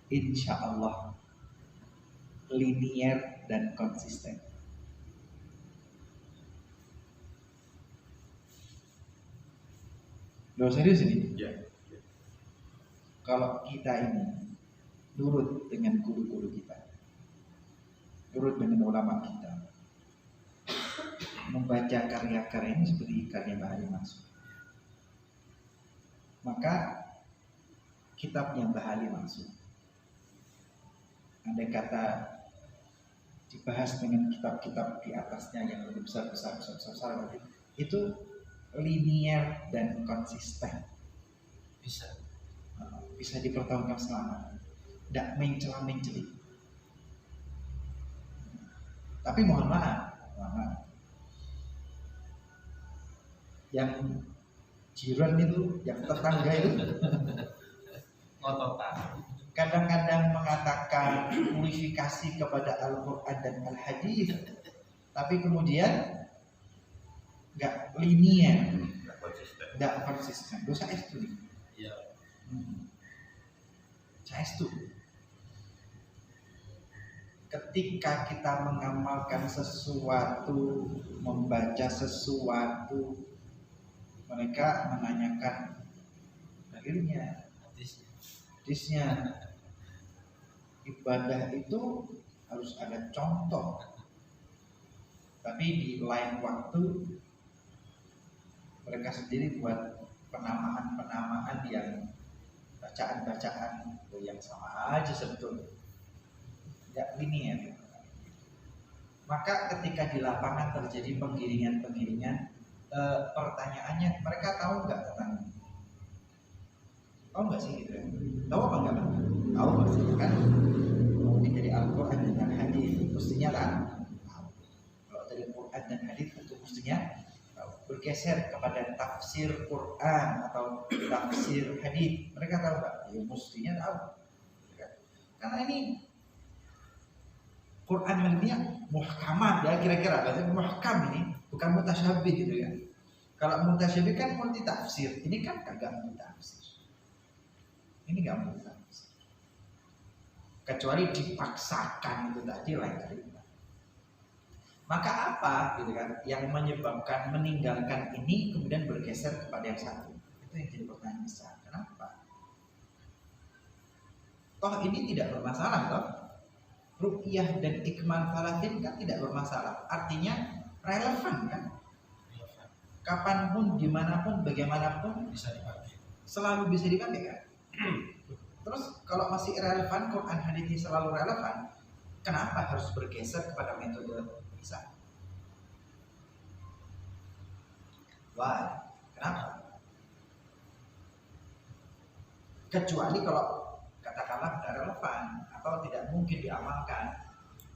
insya Allah linier dan konsisten. Loh, serius ini? Ya. Kalau kita ini nurut dengan guru-guru kita, nurut dengan ulama kita, membaca karya-karya ini seperti karya Mbah Ali Mansur, maka kitabnya Mbah Ali Mansur, andai kata dibahas dengan kitab-kitab di atasnya yang lebih besar, itu linier dan konsisten, bisa dipertahankan selama, tidak mencela-menceli. Tapi mohon maaf, yang jiran itu, yang tetangga itu ngototan, kadang-kadang mengatakan purifikasi kepada Al-Quran dan Al-Hadis, tapi kemudian nggak linier, nggak konsisten. Dosa itu. iya. Saya itu. Ketika kita mengamalkan sesuatu, membaca sesuatu, mereka menanyakan dalilnya, hadisnya. Ibadah itu harus ada contoh. Tapi di lain waktu mereka sendiri buat penamaan-penamaan yang bacaan-bacaan yang sama aja sebetulnya, tidak linier. Maka ketika di lapangan terjadi penggiringan-penggiringan, pertanyaannya, mereka tahu nggak tentang ini? Tahu nggak sih gitu ya? Tahu apa nggak? Tahu pasti kan? Mungkin dari Al-Quran dan Hadis mestinya kan tahu. Kalau dari Quran dan Hadis itu mestinya tahu. Bergeser kepada tafsir Quran atau tafsir Hadis, mereka tahu nggak? Ya mestinya tahu. Karena ini Quran ini muhkamat ya, kira-kira bahasa muhkam ini, bukan mutasyabih gitu ya. Kalau mutasyabih kan multi tafsir, ini kan kagak multi tafsir. Ini nggak multi tafsir. Kecuali dipaksakan itu tadi lain cerita. Maka apa gitu kan yang menyebabkan meninggalkan ini kemudian bergeser kepada yang satu? Itu yang jadi pertanyaan besar. Kenapa? Toh ini tidak bermasalah toh. Ruqyah dan ikmal falatin kan tidak bermasalah. Artinya relevan kan? Kapanpun, dimanapun, bagaimanapun Bisa dipakai. selalu bisa dipakai kan? Terus kalau masih relevan, Quran hadisnya selalu relevan, kenapa harus bergeser kepada metode bisa? Why? Kenapa? Kecuali kalau katakan katakanlah tidak relevan atau tidak mungkin diamalkan,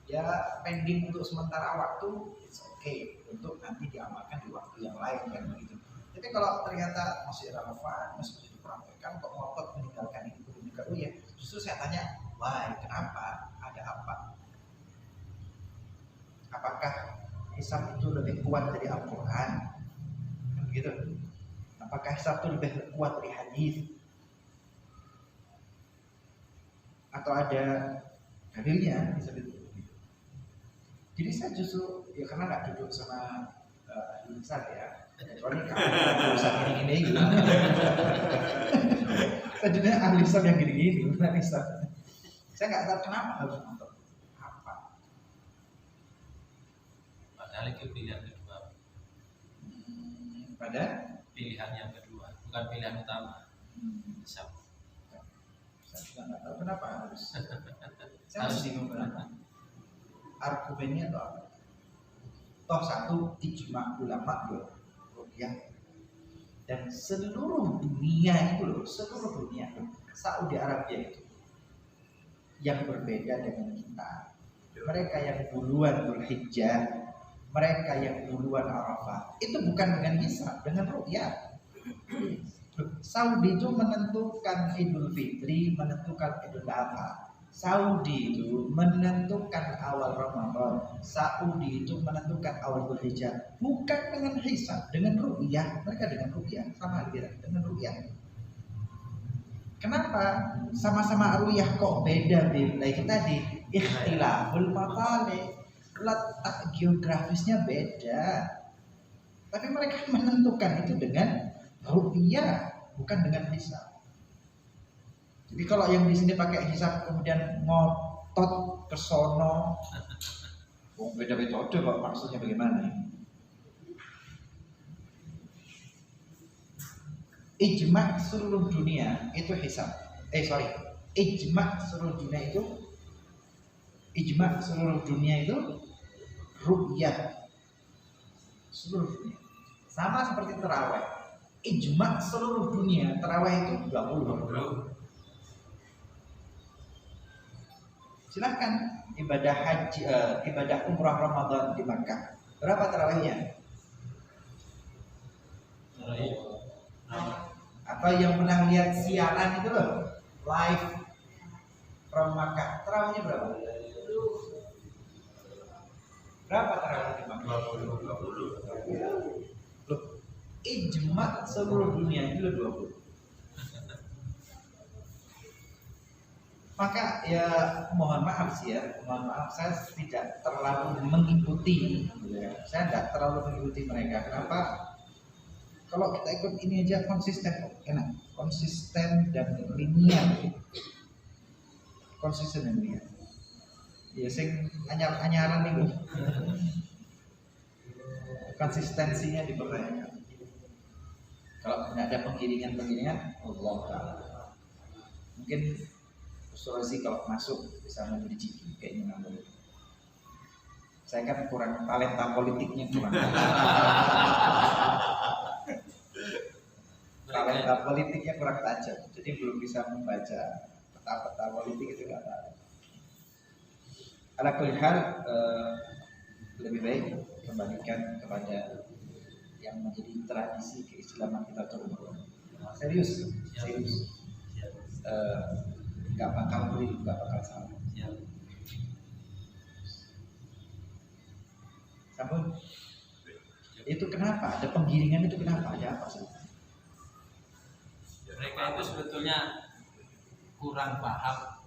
ya pending untuk sementara waktu, it's okay untuk nanti diamalkan di waktu yang lain kan begitu. Tapi kalau ternyata masih relevan, masih bisa dipraktekkan, kok ngotot meninggalkan ini dulu ya, justru saya tanya, why, kenapa, ada apa? Apakah hisab itu lebih kuat dari Al-Quran? Kan begitu. Apakah hisab itu lebih kuat dari hadis? Atau ada dalilnya? Jadi saya justru ya karena nggak duduk sama ahli hisab ya. Soalnya kalau urusan gini-gini gitu. Tadinya ahli hisab yang gini-gini, bukan hisab. Saya nggak tahu kenapa harus nonton. Apa? Padahal itu pilihan kedua. Pada Pilihan yang kedua, bukan pilihan utama. Hisab. saya juga nggak tahu kenapa harus. Saya Harus masih bingung kenapa. Argumennya itu apa? Toh satu ijma ulama ruqyah dan seluruh dunia itu loh, seluruh dunia Saudi Arabia itu yang berbeda dengan kita. Mereka yang duluan Dzulhijjah, mereka yang duluan Arafah, itu bukan dengan hisab, dengan ruqyah. Saudi itu menentukan Idul Fitri, menentukan Idul Adha. Saudi itu menentukan awal Ramadan. Saudi itu menentukan awal Dzulhijjah, bukan dengan hisab, dengan ruqyah. Mereka dengan ruqyah, sama dengan ruqyah. Kenapa? Sama-sama ruqyah kok beda itu tadi ikhtilaful maqali. Letak geografisnya beda. Tapi mereka menentukan itu dengan ruqyah, bukan dengan hisab. Jadi kalau yang di sini pakai hisab kemudian ngotot ke sono, beda-beda kok maksudnya bagaimana? Ijma seluruh dunia itu hisab. Ijma seluruh dunia itu ruqyah. Seluruh dunia. Sama seperti tarawih. Ijma seluruh dunia tarawih itu 20. Silakan ibadah haji, ibadah umrah Ramadan di Makkah. Berapa tarawihnya? Atau yang pernah lihat siaran itu loh, live from Makkah, tarawihnya berapa? Berapa tarawih di Makkah? 20. Loh, ijma seluruh dunia itu 20. Maka ya mohon maaf sih ya, saya tidak terlalu mengikuti, saya tidak terlalu mengikuti mereka. Kenapa? Kalau kita ikut ini aja konsisten, enak, konsisten dan linear, konsisten dan linear. Ya, sing anyar-anyaran itu, konsistensinya dipertanyakan. Kalau tidak ada penggiringan, Allah Taala. Mungkin Sulawesi kalau masuk bisa menjadi ciki kayaknya namanya. Saya kan kurang talenta politiknya kurang. Talenta politiknya kurang tajam, jadi belum bisa membaca peta-peta politik itu nggak tahu. Ala kulli hal lebih baik kembalikan kepada yang menjadi tradisi keislaman kita terus. Serius. Nggak bakal beli, nggak bakal salah. Sampun. Itu kenapa? Ada penggiringan itu kenapa? Ada apa sih? Mereka itu sebetulnya kurang paham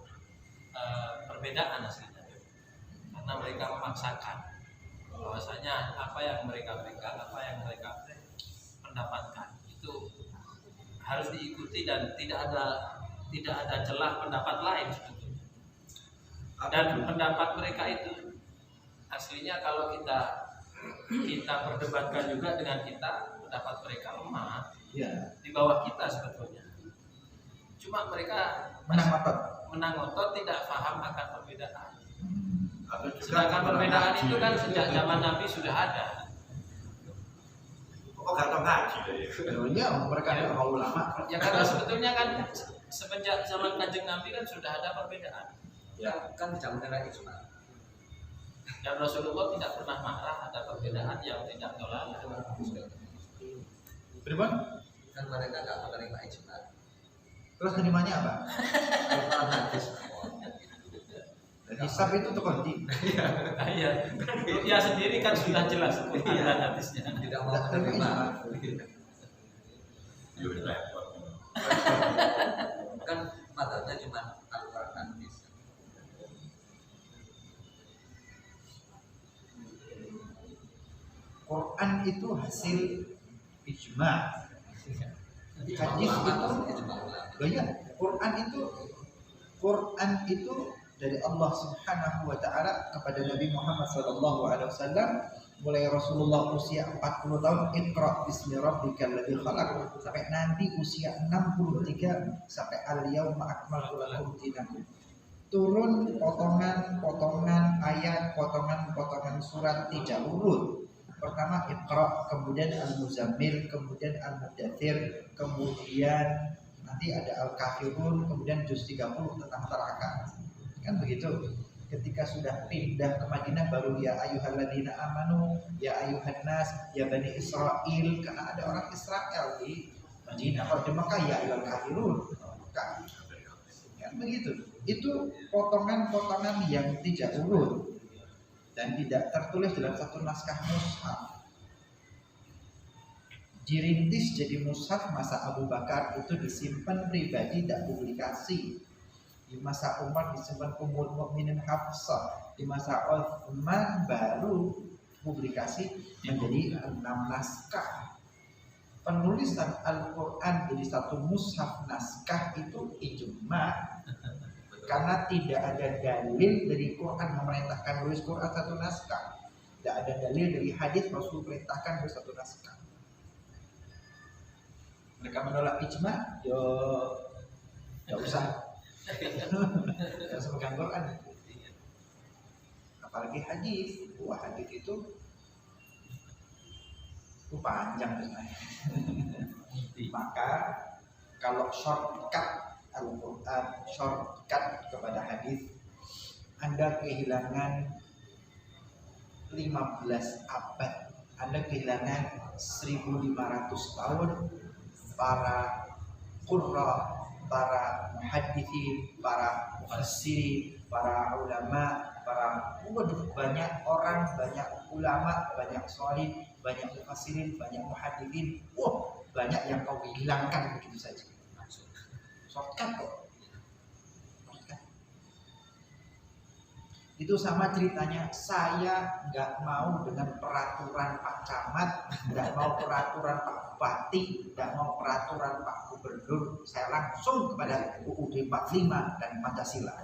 perbedaan aslinya, karena mereka memaksakan bahwasanya apa yang mereka pegang, apa yang mereka pendapatkan itu harus diikuti dan tidak ada celah pendapat lain sebetulnya. Dan pendapat mereka itu aslinya kalau kita perdebatkan juga dengan kita, pendapat mereka lemah, ya, di bawah kita sebetulnya. Cuma mereka menang otot tidak paham akan perbedaan. Sedangkan perbedaan itu kan sejak zaman Nabi sudah ada. Kok gak tahu ngaji ya? Ya, mereka adalah ulama. Ya karena sebetulnya kan semenjak zaman Kanjeng Nabi kan sudah ada perbedaan. Ya, kan tidak menerima ijma. Dan Rasulullah tidak pernah marah ada perbedaan yang tidak tolak. Pripun? Kan mereka nggak menerima ijma. Terus nerimanya apa? Quran hadis. Hisab itu terkonti. Iya. Ya sendiri kan sudah jelas Quran dan hadisnya. Tidak mau menerima. Ya wis repot. Kan madhabnya cuma Al-Quran hadis. Quran itu hasil ijma. Hadis itu, loh ya, Quran itu dari Allah Subhanahu wa taala kepada Nabi Muhammad sallallahu alaihi wasallam mulai Rasulullah usia 40 tahun Iqra bismi rabbikal ladzi khalaq sampai nanti usia 63 sampai al-yauma akmaltu lakum dinakum. Turun potongan-potongan ayat, potongan-potongan surat tidak urut. Pertama Iqra, kemudian Al-Muzammil, kemudian Al-Mudaththir, kemudian nanti ada Al-Kafirun, kemudian juz 30 tentang tarakat. Kan begitu. Ketika sudah pindah ke Madinah baru ya ayyuhalladzina amanu, ya ayyuhan nas, ya bani Israil, karena ada orang Israel di Madinah. Kalau di Mekah ya ayyuhal kafirun. Kan begitu. Itu potongan-potongan yang tidak urut dan tidak tertulis dalam satu naskah mushaf. Dirintis jadi mushaf masa Abu Bakar, itu disimpan pribadi, tidak publikasi. Di masa Umar disimpan Ummul Mukminin Hafsah, di masa Utsman baru publikasi menjadi 6 naskah. Penulisan Al-Quran jadi satu mushaf naskah itu ijma, karena tidak ada dalil dari Quran memerintahkan menulis Quran satu naskah. Tidak ada dalil dari hadis Rasul perintahkan menulis satu naskah. Mereka menolak ijma, yo nggak usah. Nggak usah pegang Quran. Apalagi hadis, hadis itu panjang sebenarnya. Maka kalau shortcut Al-Quran, shortcut kepada hadis, Anda kehilangan 15 abad, Anda kehilangan 1500 tahun para qurra, para muhadditsin, para mufassirin, para ulama, banyak orang, banyak ulama, banyak sholih, banyak mufassirin, banyak muhadditsin. Banyak yang kau hilangkan begitu saja. Shortcut kok. Itu sama ceritanya, saya nggak mau dengan peraturan Pak Camat, nggak mau peraturan Pak Bupati, nggak mau peraturan Pak Gubernur, saya langsung kepada UUD 45 dan Pancasila.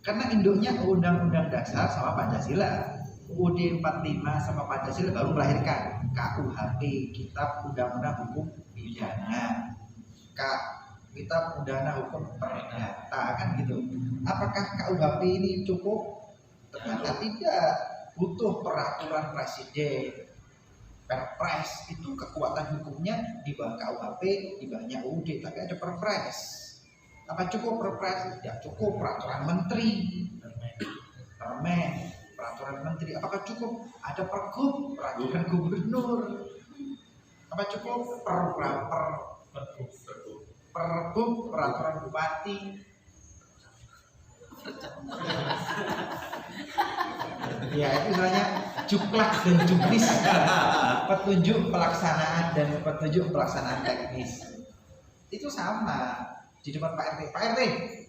Karena induknya Undang-Undang Dasar sama Pancasila. UUD 45 sama Pancasila baru melahirkan KUHP, Kitab Undang-Undang Hukum Pidana. Kitab Undang-Undang Hukum Perdata, kan gitu. Apakah KUHP ini cukup? Ternyata tidak. Butuh peraturan presiden. Perpres itu kekuatan hukumnya di bawah KUHP, di bawahnya UUD, tapi ada perpres. Apa cukup perpres? Tidak cukup. Peraturan menteri, permen, peraturan menteri. Apakah cukup? Ada pergub, peraturan gubernur. Apa cukup? Pergub, peraturan bupati. Ya itu istilahnya juklak dan juknis, petunjuk pelaksanaan dan petunjuk pelaksanaan teknis. Itu sama di depan Pak RT. Pak RT,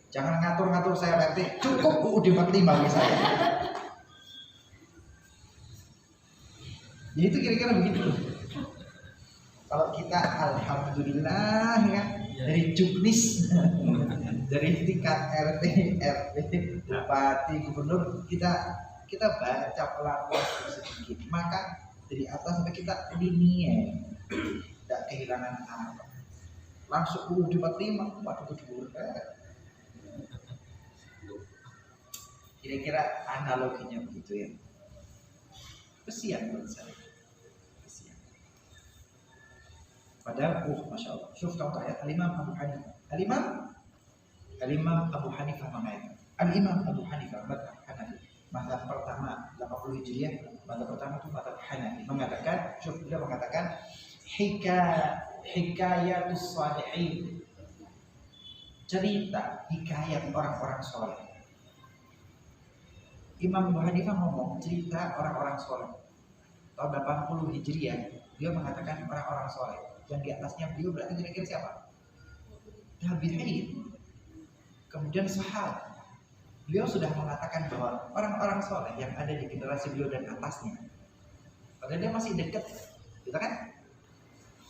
jangan ngatur-ngatur saya Pak RT. Cukup UUD 45 misalnya. Ya itu kira-kira begitu. Kalau kita alhamdulillah ya dari juknis, dari tingkat RT, bupati, gubernur, kita baca pelan-pelan sedikit, maka dari atas sampai kita linier, tidak kehilangan apa. Langsung UUD 45, waduh kira-kira analoginya begitu ya. Kesian menurut saya. Kesian. Padahal, masya Allah. Syuf contoh ya, Al-Imam Abu Hanifah. Al-Imam Abu Hanifah mengatakan, Al-Imam Abu Hanifah mazhab Hanafi, mazhab pertama 80 Hijriah, mazhab pertama itu mazhab Hanafi, mengatakan, syuf, beliau mengatakan hikayatus salihin, cerita hikayat orang-orang soleh. Imam Abu Hanifah ngomong cerita orang-orang soleh tahun 80 Hijriah, dia mengatakan orang-orang soleh. Yang di atasnya beliau berarti kira-kira siapa? Tabi'in. Kemudian sahabat. Beliau sudah mengatakan bahwa orang-orang soleh yang ada di generasi beliau dan atasnya, padahal dia masih dekat, gitu kan?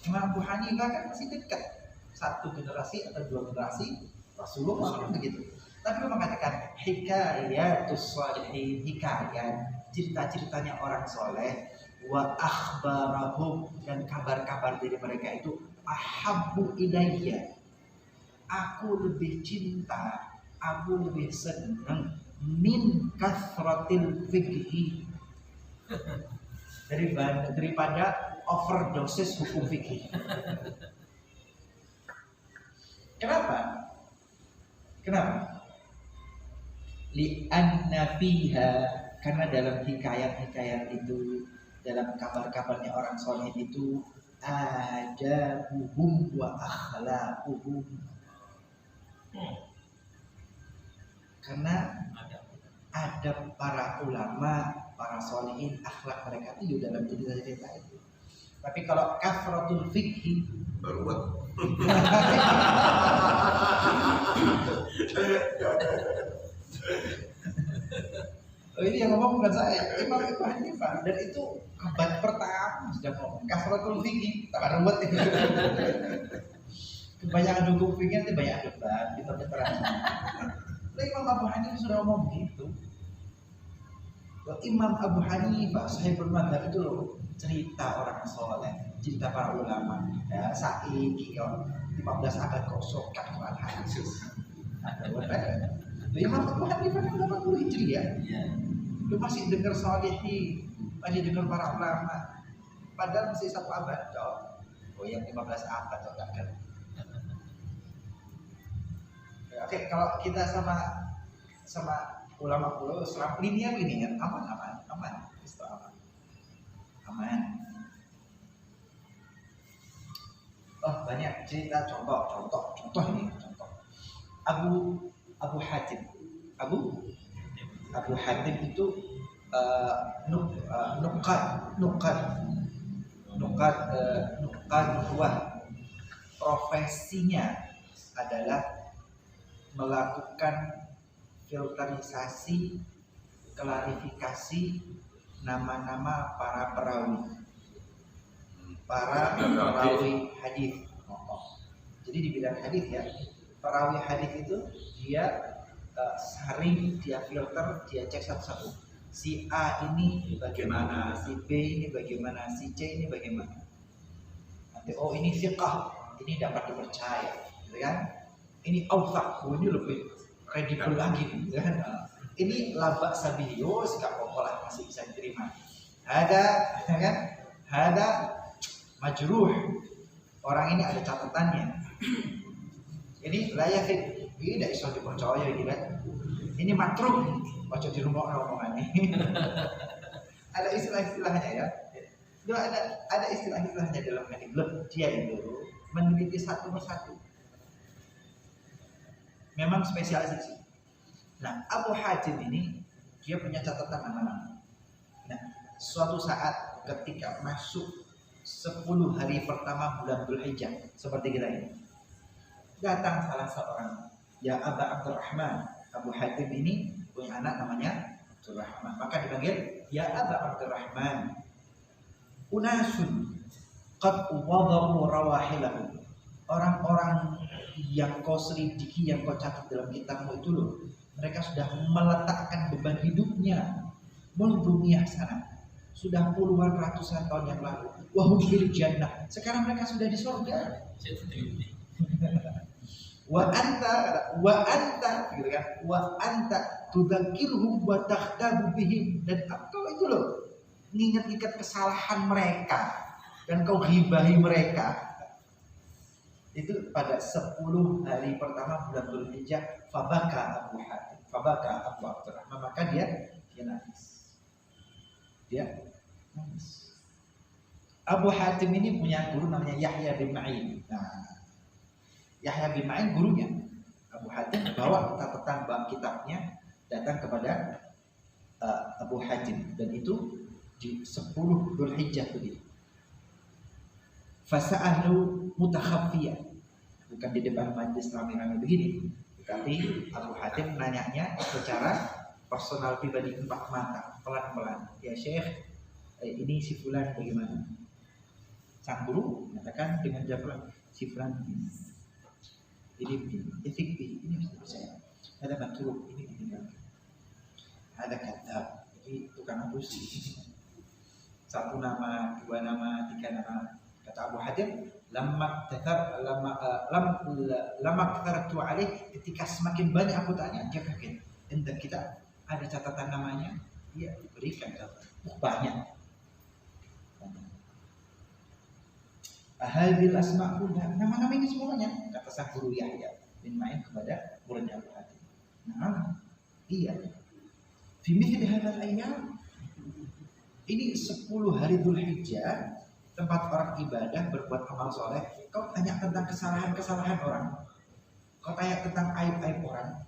Imam Abu Hanifah kan masih dekat, satu generasi atau dua generasi Rasulullah kan begitu. Tapi beliau mengatakan hikayatus sholihin, hikayat, cerita-ceritanya orang soleh, wa akhbarahum, dan kabar-kabar dari mereka itu ahabbu ilayya, aku lebih cinta, aku lebih senang min kathratil fikhi, daripada overdosis hukum fikih. Kenapa? Li'anna fiha, karena dalam hikayat-hikayat itu, dalam kabar-kabarnya orang soleh itu, adabuhum wa akhlaquhum, karena ada para ulama, para solehin, akhlak mereka itu dalam cerita-cerita itu. Tapi kalau kafratul fikhi baru buat. Oh, ini yang ngomong bukan saya, Imam Abu Hanifah, dan itu abad pertama sudah ngomong kafratul fikhi, tak ada buat itu. Kebanyakan hukum fikih nanti banyak debat, kita terang. Imam Abu Hanifah sudah ngomong begitu. Imam Abu Hanifah sahibul madzhab itu loh, cerita orang soleh, cerita para ulama. Ya, saiki yo 15 abad kok sokat Quran hadis. Ada apa? Imam Abu Hanifah kan 80 Hijriah. Lu masih dengar solehi, masih dengar para ulama. Padahal masih satu abad toh. Oh, yang 15 abad toh enggak kan. Oke, kalau kita sama ulama pulau serap linear aman, istilah aman. Oh, banyak cerita contoh ini contoh. Abu Hatim itu nukat buah, profesinya adalah melakukan filterisasi, klarifikasi nama-nama para perawi hadis. Jadi di bidang hadis ya, perawi hadis itu dia saring, dia filter, dia cek satu-satu. Si A ini bagaimana, si B ini bagaimana, si C ini bagaimana. Nanti oh ini thiqah, ini dapat dipercaya, gitu kan? Ini authaq, ini lebih kredibel lagi, gitu kan? Ini labak sabiyo, sikap pokolah masih bisa diterima. Ada majruh, orang ini ada catatannya. Ini layak, ini tidak bisa dipercaya, gitu kan? Ini matruk, baca di rumah omongan ini. Ada istilah-istilahnya ya. Ada istilah-istilahnya dalam hadis. Dia itu meneliti satu persatu. Memang spesialis sih. Nah, Abu Hatim ini dia punya catatan nama-nama. Nah, suatu saat ketika masuk 10 hari pertama bulan Dzulhijjah seperti kita ini, datang salah seorang, ya Aba Abdurrahman. Abu Hatim ini punya anak namanya Abdurrahman. Maka dipanggil ya Aba Abdurrahman. Unasun qad wada'u rawahilahum. Orang-orang yang kau selidiki, yang kau catat dalam kitabmu itu loh, mereka sudah meletakkan beban hidupnya dunia sana, sudah puluhan ratusan tahun yang lalu. Wahum fil jannah, sekarang mereka sudah di surga. Wa anta gitu kan, wa anta tudzakiruhum wa takhtabu bihim, dan engkau itu loh mengingat-ingat kesalahan mereka dan kau ghibahi mereka. Itu pada 10 hari pertama bulan Dzulhijjah, fabaka Abu Hatim, fabaka Abu Abdurrahman, maka dia nangis. Dia nangis. Abu Hatim ini punya guru namanya Yahya bin Ma'in. Nah, Yahya bin Ma'in gurunya. Abu Hatim bawa catatan bab kitabnya datang kepada Abu Hatim, dan itu di 10 Dzulhijjah begitu. Fasa'alu mutakhaffiyan, bukan di depan majlis rame-rame begini, tapi Abu Hatim nanyanya secara personal pribadi, empat mata, pelan-pelan. Ya Syekh, ini si fulan bagaimana? Sang guru mengatakan dengan jawaban, si fulan ini begini, ini bisa. Ada bantu, ini ditinggalkan. Ada kata, jadi tukang abusi. 1 nama, 2 nama, 3 nama. Kata Abu Hatim, lama kathar alaih, ketika semakin banyak aku tanya, dia kaget. Dan kita ada catatan namanya, dia diberikan banyak. Hadil asma'ul, nama-nama ini semuanya, kata sang guru Yahya bin Ma'in kepada muridnya Abu Hatim. Nah, iya. Fi mithli hadzal ayyam, ini 10 hari Dzulhijjah, tempat orang ibadah berbuat amal soleh. Kau tanya tentang kesalahan-kesalahan orang, kau tanya tentang aib-aib orang,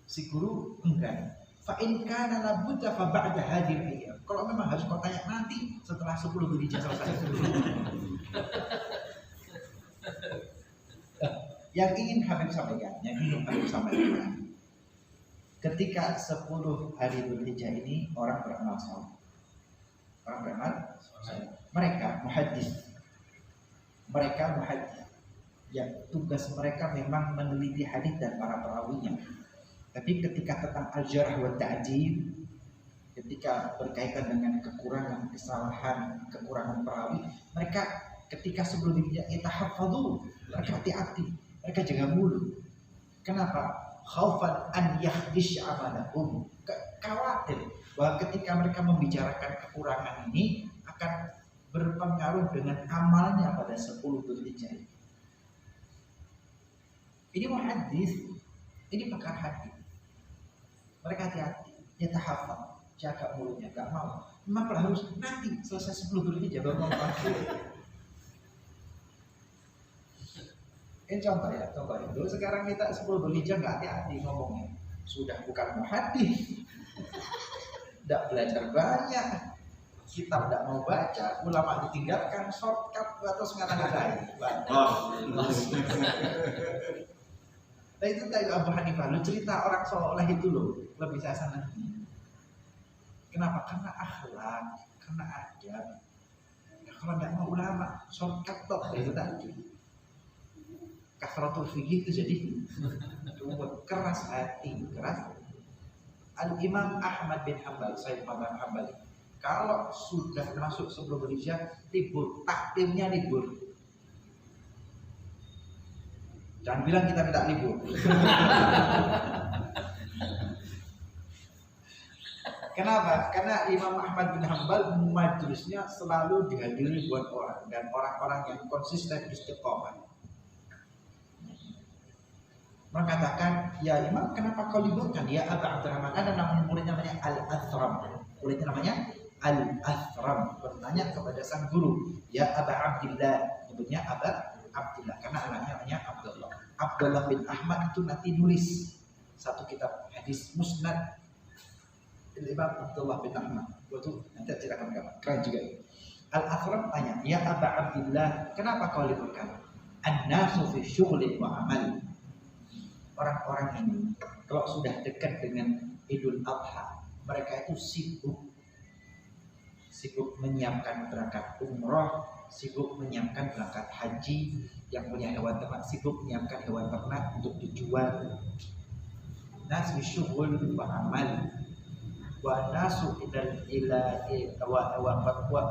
si guru enggak. Fa in kana labudda fa ba'da hadhil ayyam. Kalau memang harus kau tanya nanti setelah 10 Dzulhijjah selesai. Yang ingin Habib sampaikan, ketika 10 hari Dzulhijjah ini orang beramal soleh. Mereka muhaddis. Yang tugas mereka memang meneliti hadis dan para perawinya. Tapi ketika tentang al-jarh wa ta'dil, ketika berkaitan dengan kekurangan, kesalahan, kekurangan perawi, mereka ketika sebelum yatahafadzu, mereka hati-hati, mereka jaga mulut. Kenapa? Khaufan an yakhdish amalahum, khawatir bahwa ketika mereka membicarakan kekurangan ini akan berpengaruh dengan amalnya pada 10 Dzulhijjah. Ini muhaddis, ini pakar hadis. Mereka hati-hati, dia tahafal, jaga mulutnya, gak mau. Memang harus nanti selesai 10 Dzulhijjah baru mau pakai. Ini contoh ya. Dulu sekarang kita 10 Dzulhijjah nggak hati-hati ngomongnya. Sudah bukan muhaddis, tidak belajar banyak, kitab tidak mau baca, ulama ditinggalkan, shortcut atau ngata-ngatain. Nah itu tadi Abu Hanifah, lu cerita orang soleh itu loh, lebih saya nanti. Kenapa? Karena akhlak, karena adab. Ya, kalau tidak mau ulama, shortcut toh itu tadi. Kasratul fikih itu jadi keras hati, keras. Al-Imam Ahmad bin Hanbal, Sayyid Imam Hanbali, kalau sudah masuk sebelum Dzulhijjah, libur, takdirnya libur. Jangan bilang kita minta libur. Kenapa? Karena Imam Ahmad bin Hanbal majelisnya selalu dihadiri buat orang, dan orang-orang yang konsisten istiqomah. Mengatakan, ya Imam, kenapa kau liburkan? Ya Abu Abdurrahman, ada muridnya namanya Al-Athram. Muridnya namanya Al-Athram. Bertanya kepada sang guru, ya Abu Abdillah. Nyebutnya Abu Abdillah karena anaknya namanya Abdullah. Abdullah bin Ahmad itu nanti nulis satu kitab hadis musnad Imam Abdullah bin Ahmad. Itu nanti ceritakan kapan. Keren juga. Al-Athram tanya, ya Abu Abdillah, kenapa kau liburkan? An-nasu fi syughlin wa amal. Orang-orang ini kalau sudah dekat dengan Idul Adha, mereka itu sibuk menyiapkan berangkat umroh, sibuk menyiapkan berangkat haji. Yang punya hewan ternak sibuk menyiapkan hewan ternak untuk dijual. Nas bisyughul wa amal wa nasu wa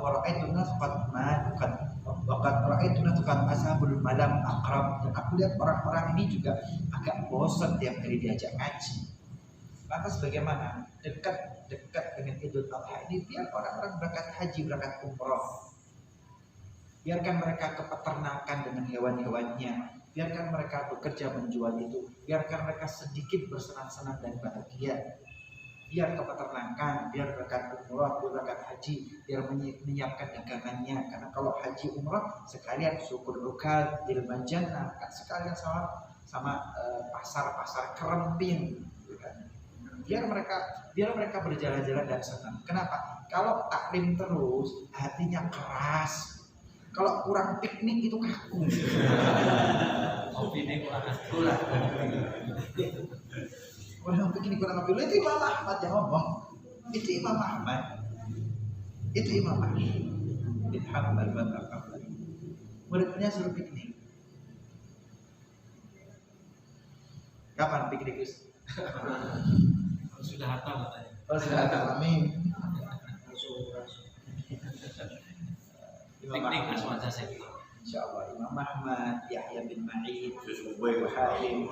ra'aitu nas qad madukan wa qad ra'aitu nas qad ashabul malam aqrab. Dan aku lihat orang-orang ini juga agak bosan tiap kali diajak ngaji. Lantas bagaimana? Dekat dengan Idul Adha ini biar orang-orang berangkat haji, berangkat umroh. biarkan mereka ke peternakan dengan hewan-hewannya, biarkan mereka bekerja menjual itu, biarkan mereka sedikit bersenang-senang dan bahagia. Biar ke peternakan, biar berangkat umrah, biar berangkat haji, biar menyiapkan dagangannya. Karena kalau haji umrah sekalian syukur lokal, ilmu jannah, kan sekalian sama pasar-pasar keremping. Gitu kan. Biar mereka berjalan-jalan dan senang. Kenapa? Kalau taklim terus, hatinya keras. Kalau kurang piknik itu kaku. Kopi ini kurang. Kurang begini kurang apa itu Imam Ahmad yang ngomong. Itu Imam Ahmad. Ibn al-Hanbal. Muridnya suruh piknik. Kapan piknik Gus? Sudah hafal katanya. Oh sudah ada amin. Piknik asal saya. Insyaallah Imam Ahmad, Yahya bin Ma'in, Sesuai Halim.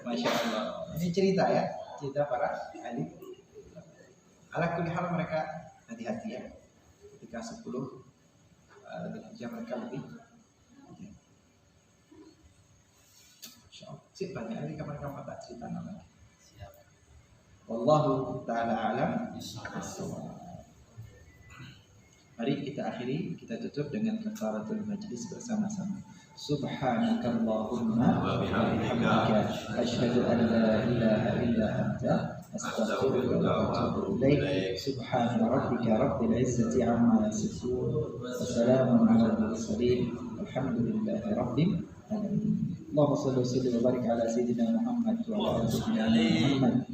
Masya Allah. Ini cerita para alim. Ala kulli hal mereka hati-hati ya. Ketika 10 jam mereka lebih. Masya Allah. Sip banyak lagi kapan-kapan tak cerita namanya. Siap. Wallahu ta'ala alam. Bismillah. Mari kita akhiri, kita tutup dengan kafaratul majlis bersama-sama. Subhanakallahumma wa bihamdika asyhadu an la ilaha illa anta astaghfiruka wa atubu ilaik. Subhana rabbika rabbil izzati amma yasifun wa salamun 'alal mursalin. Alhamdulillahi rabbil alamin. Allahumma shalli wa sallim wa barik ala sayyidina Muhammad wa ala ali sayyidina Muhammad.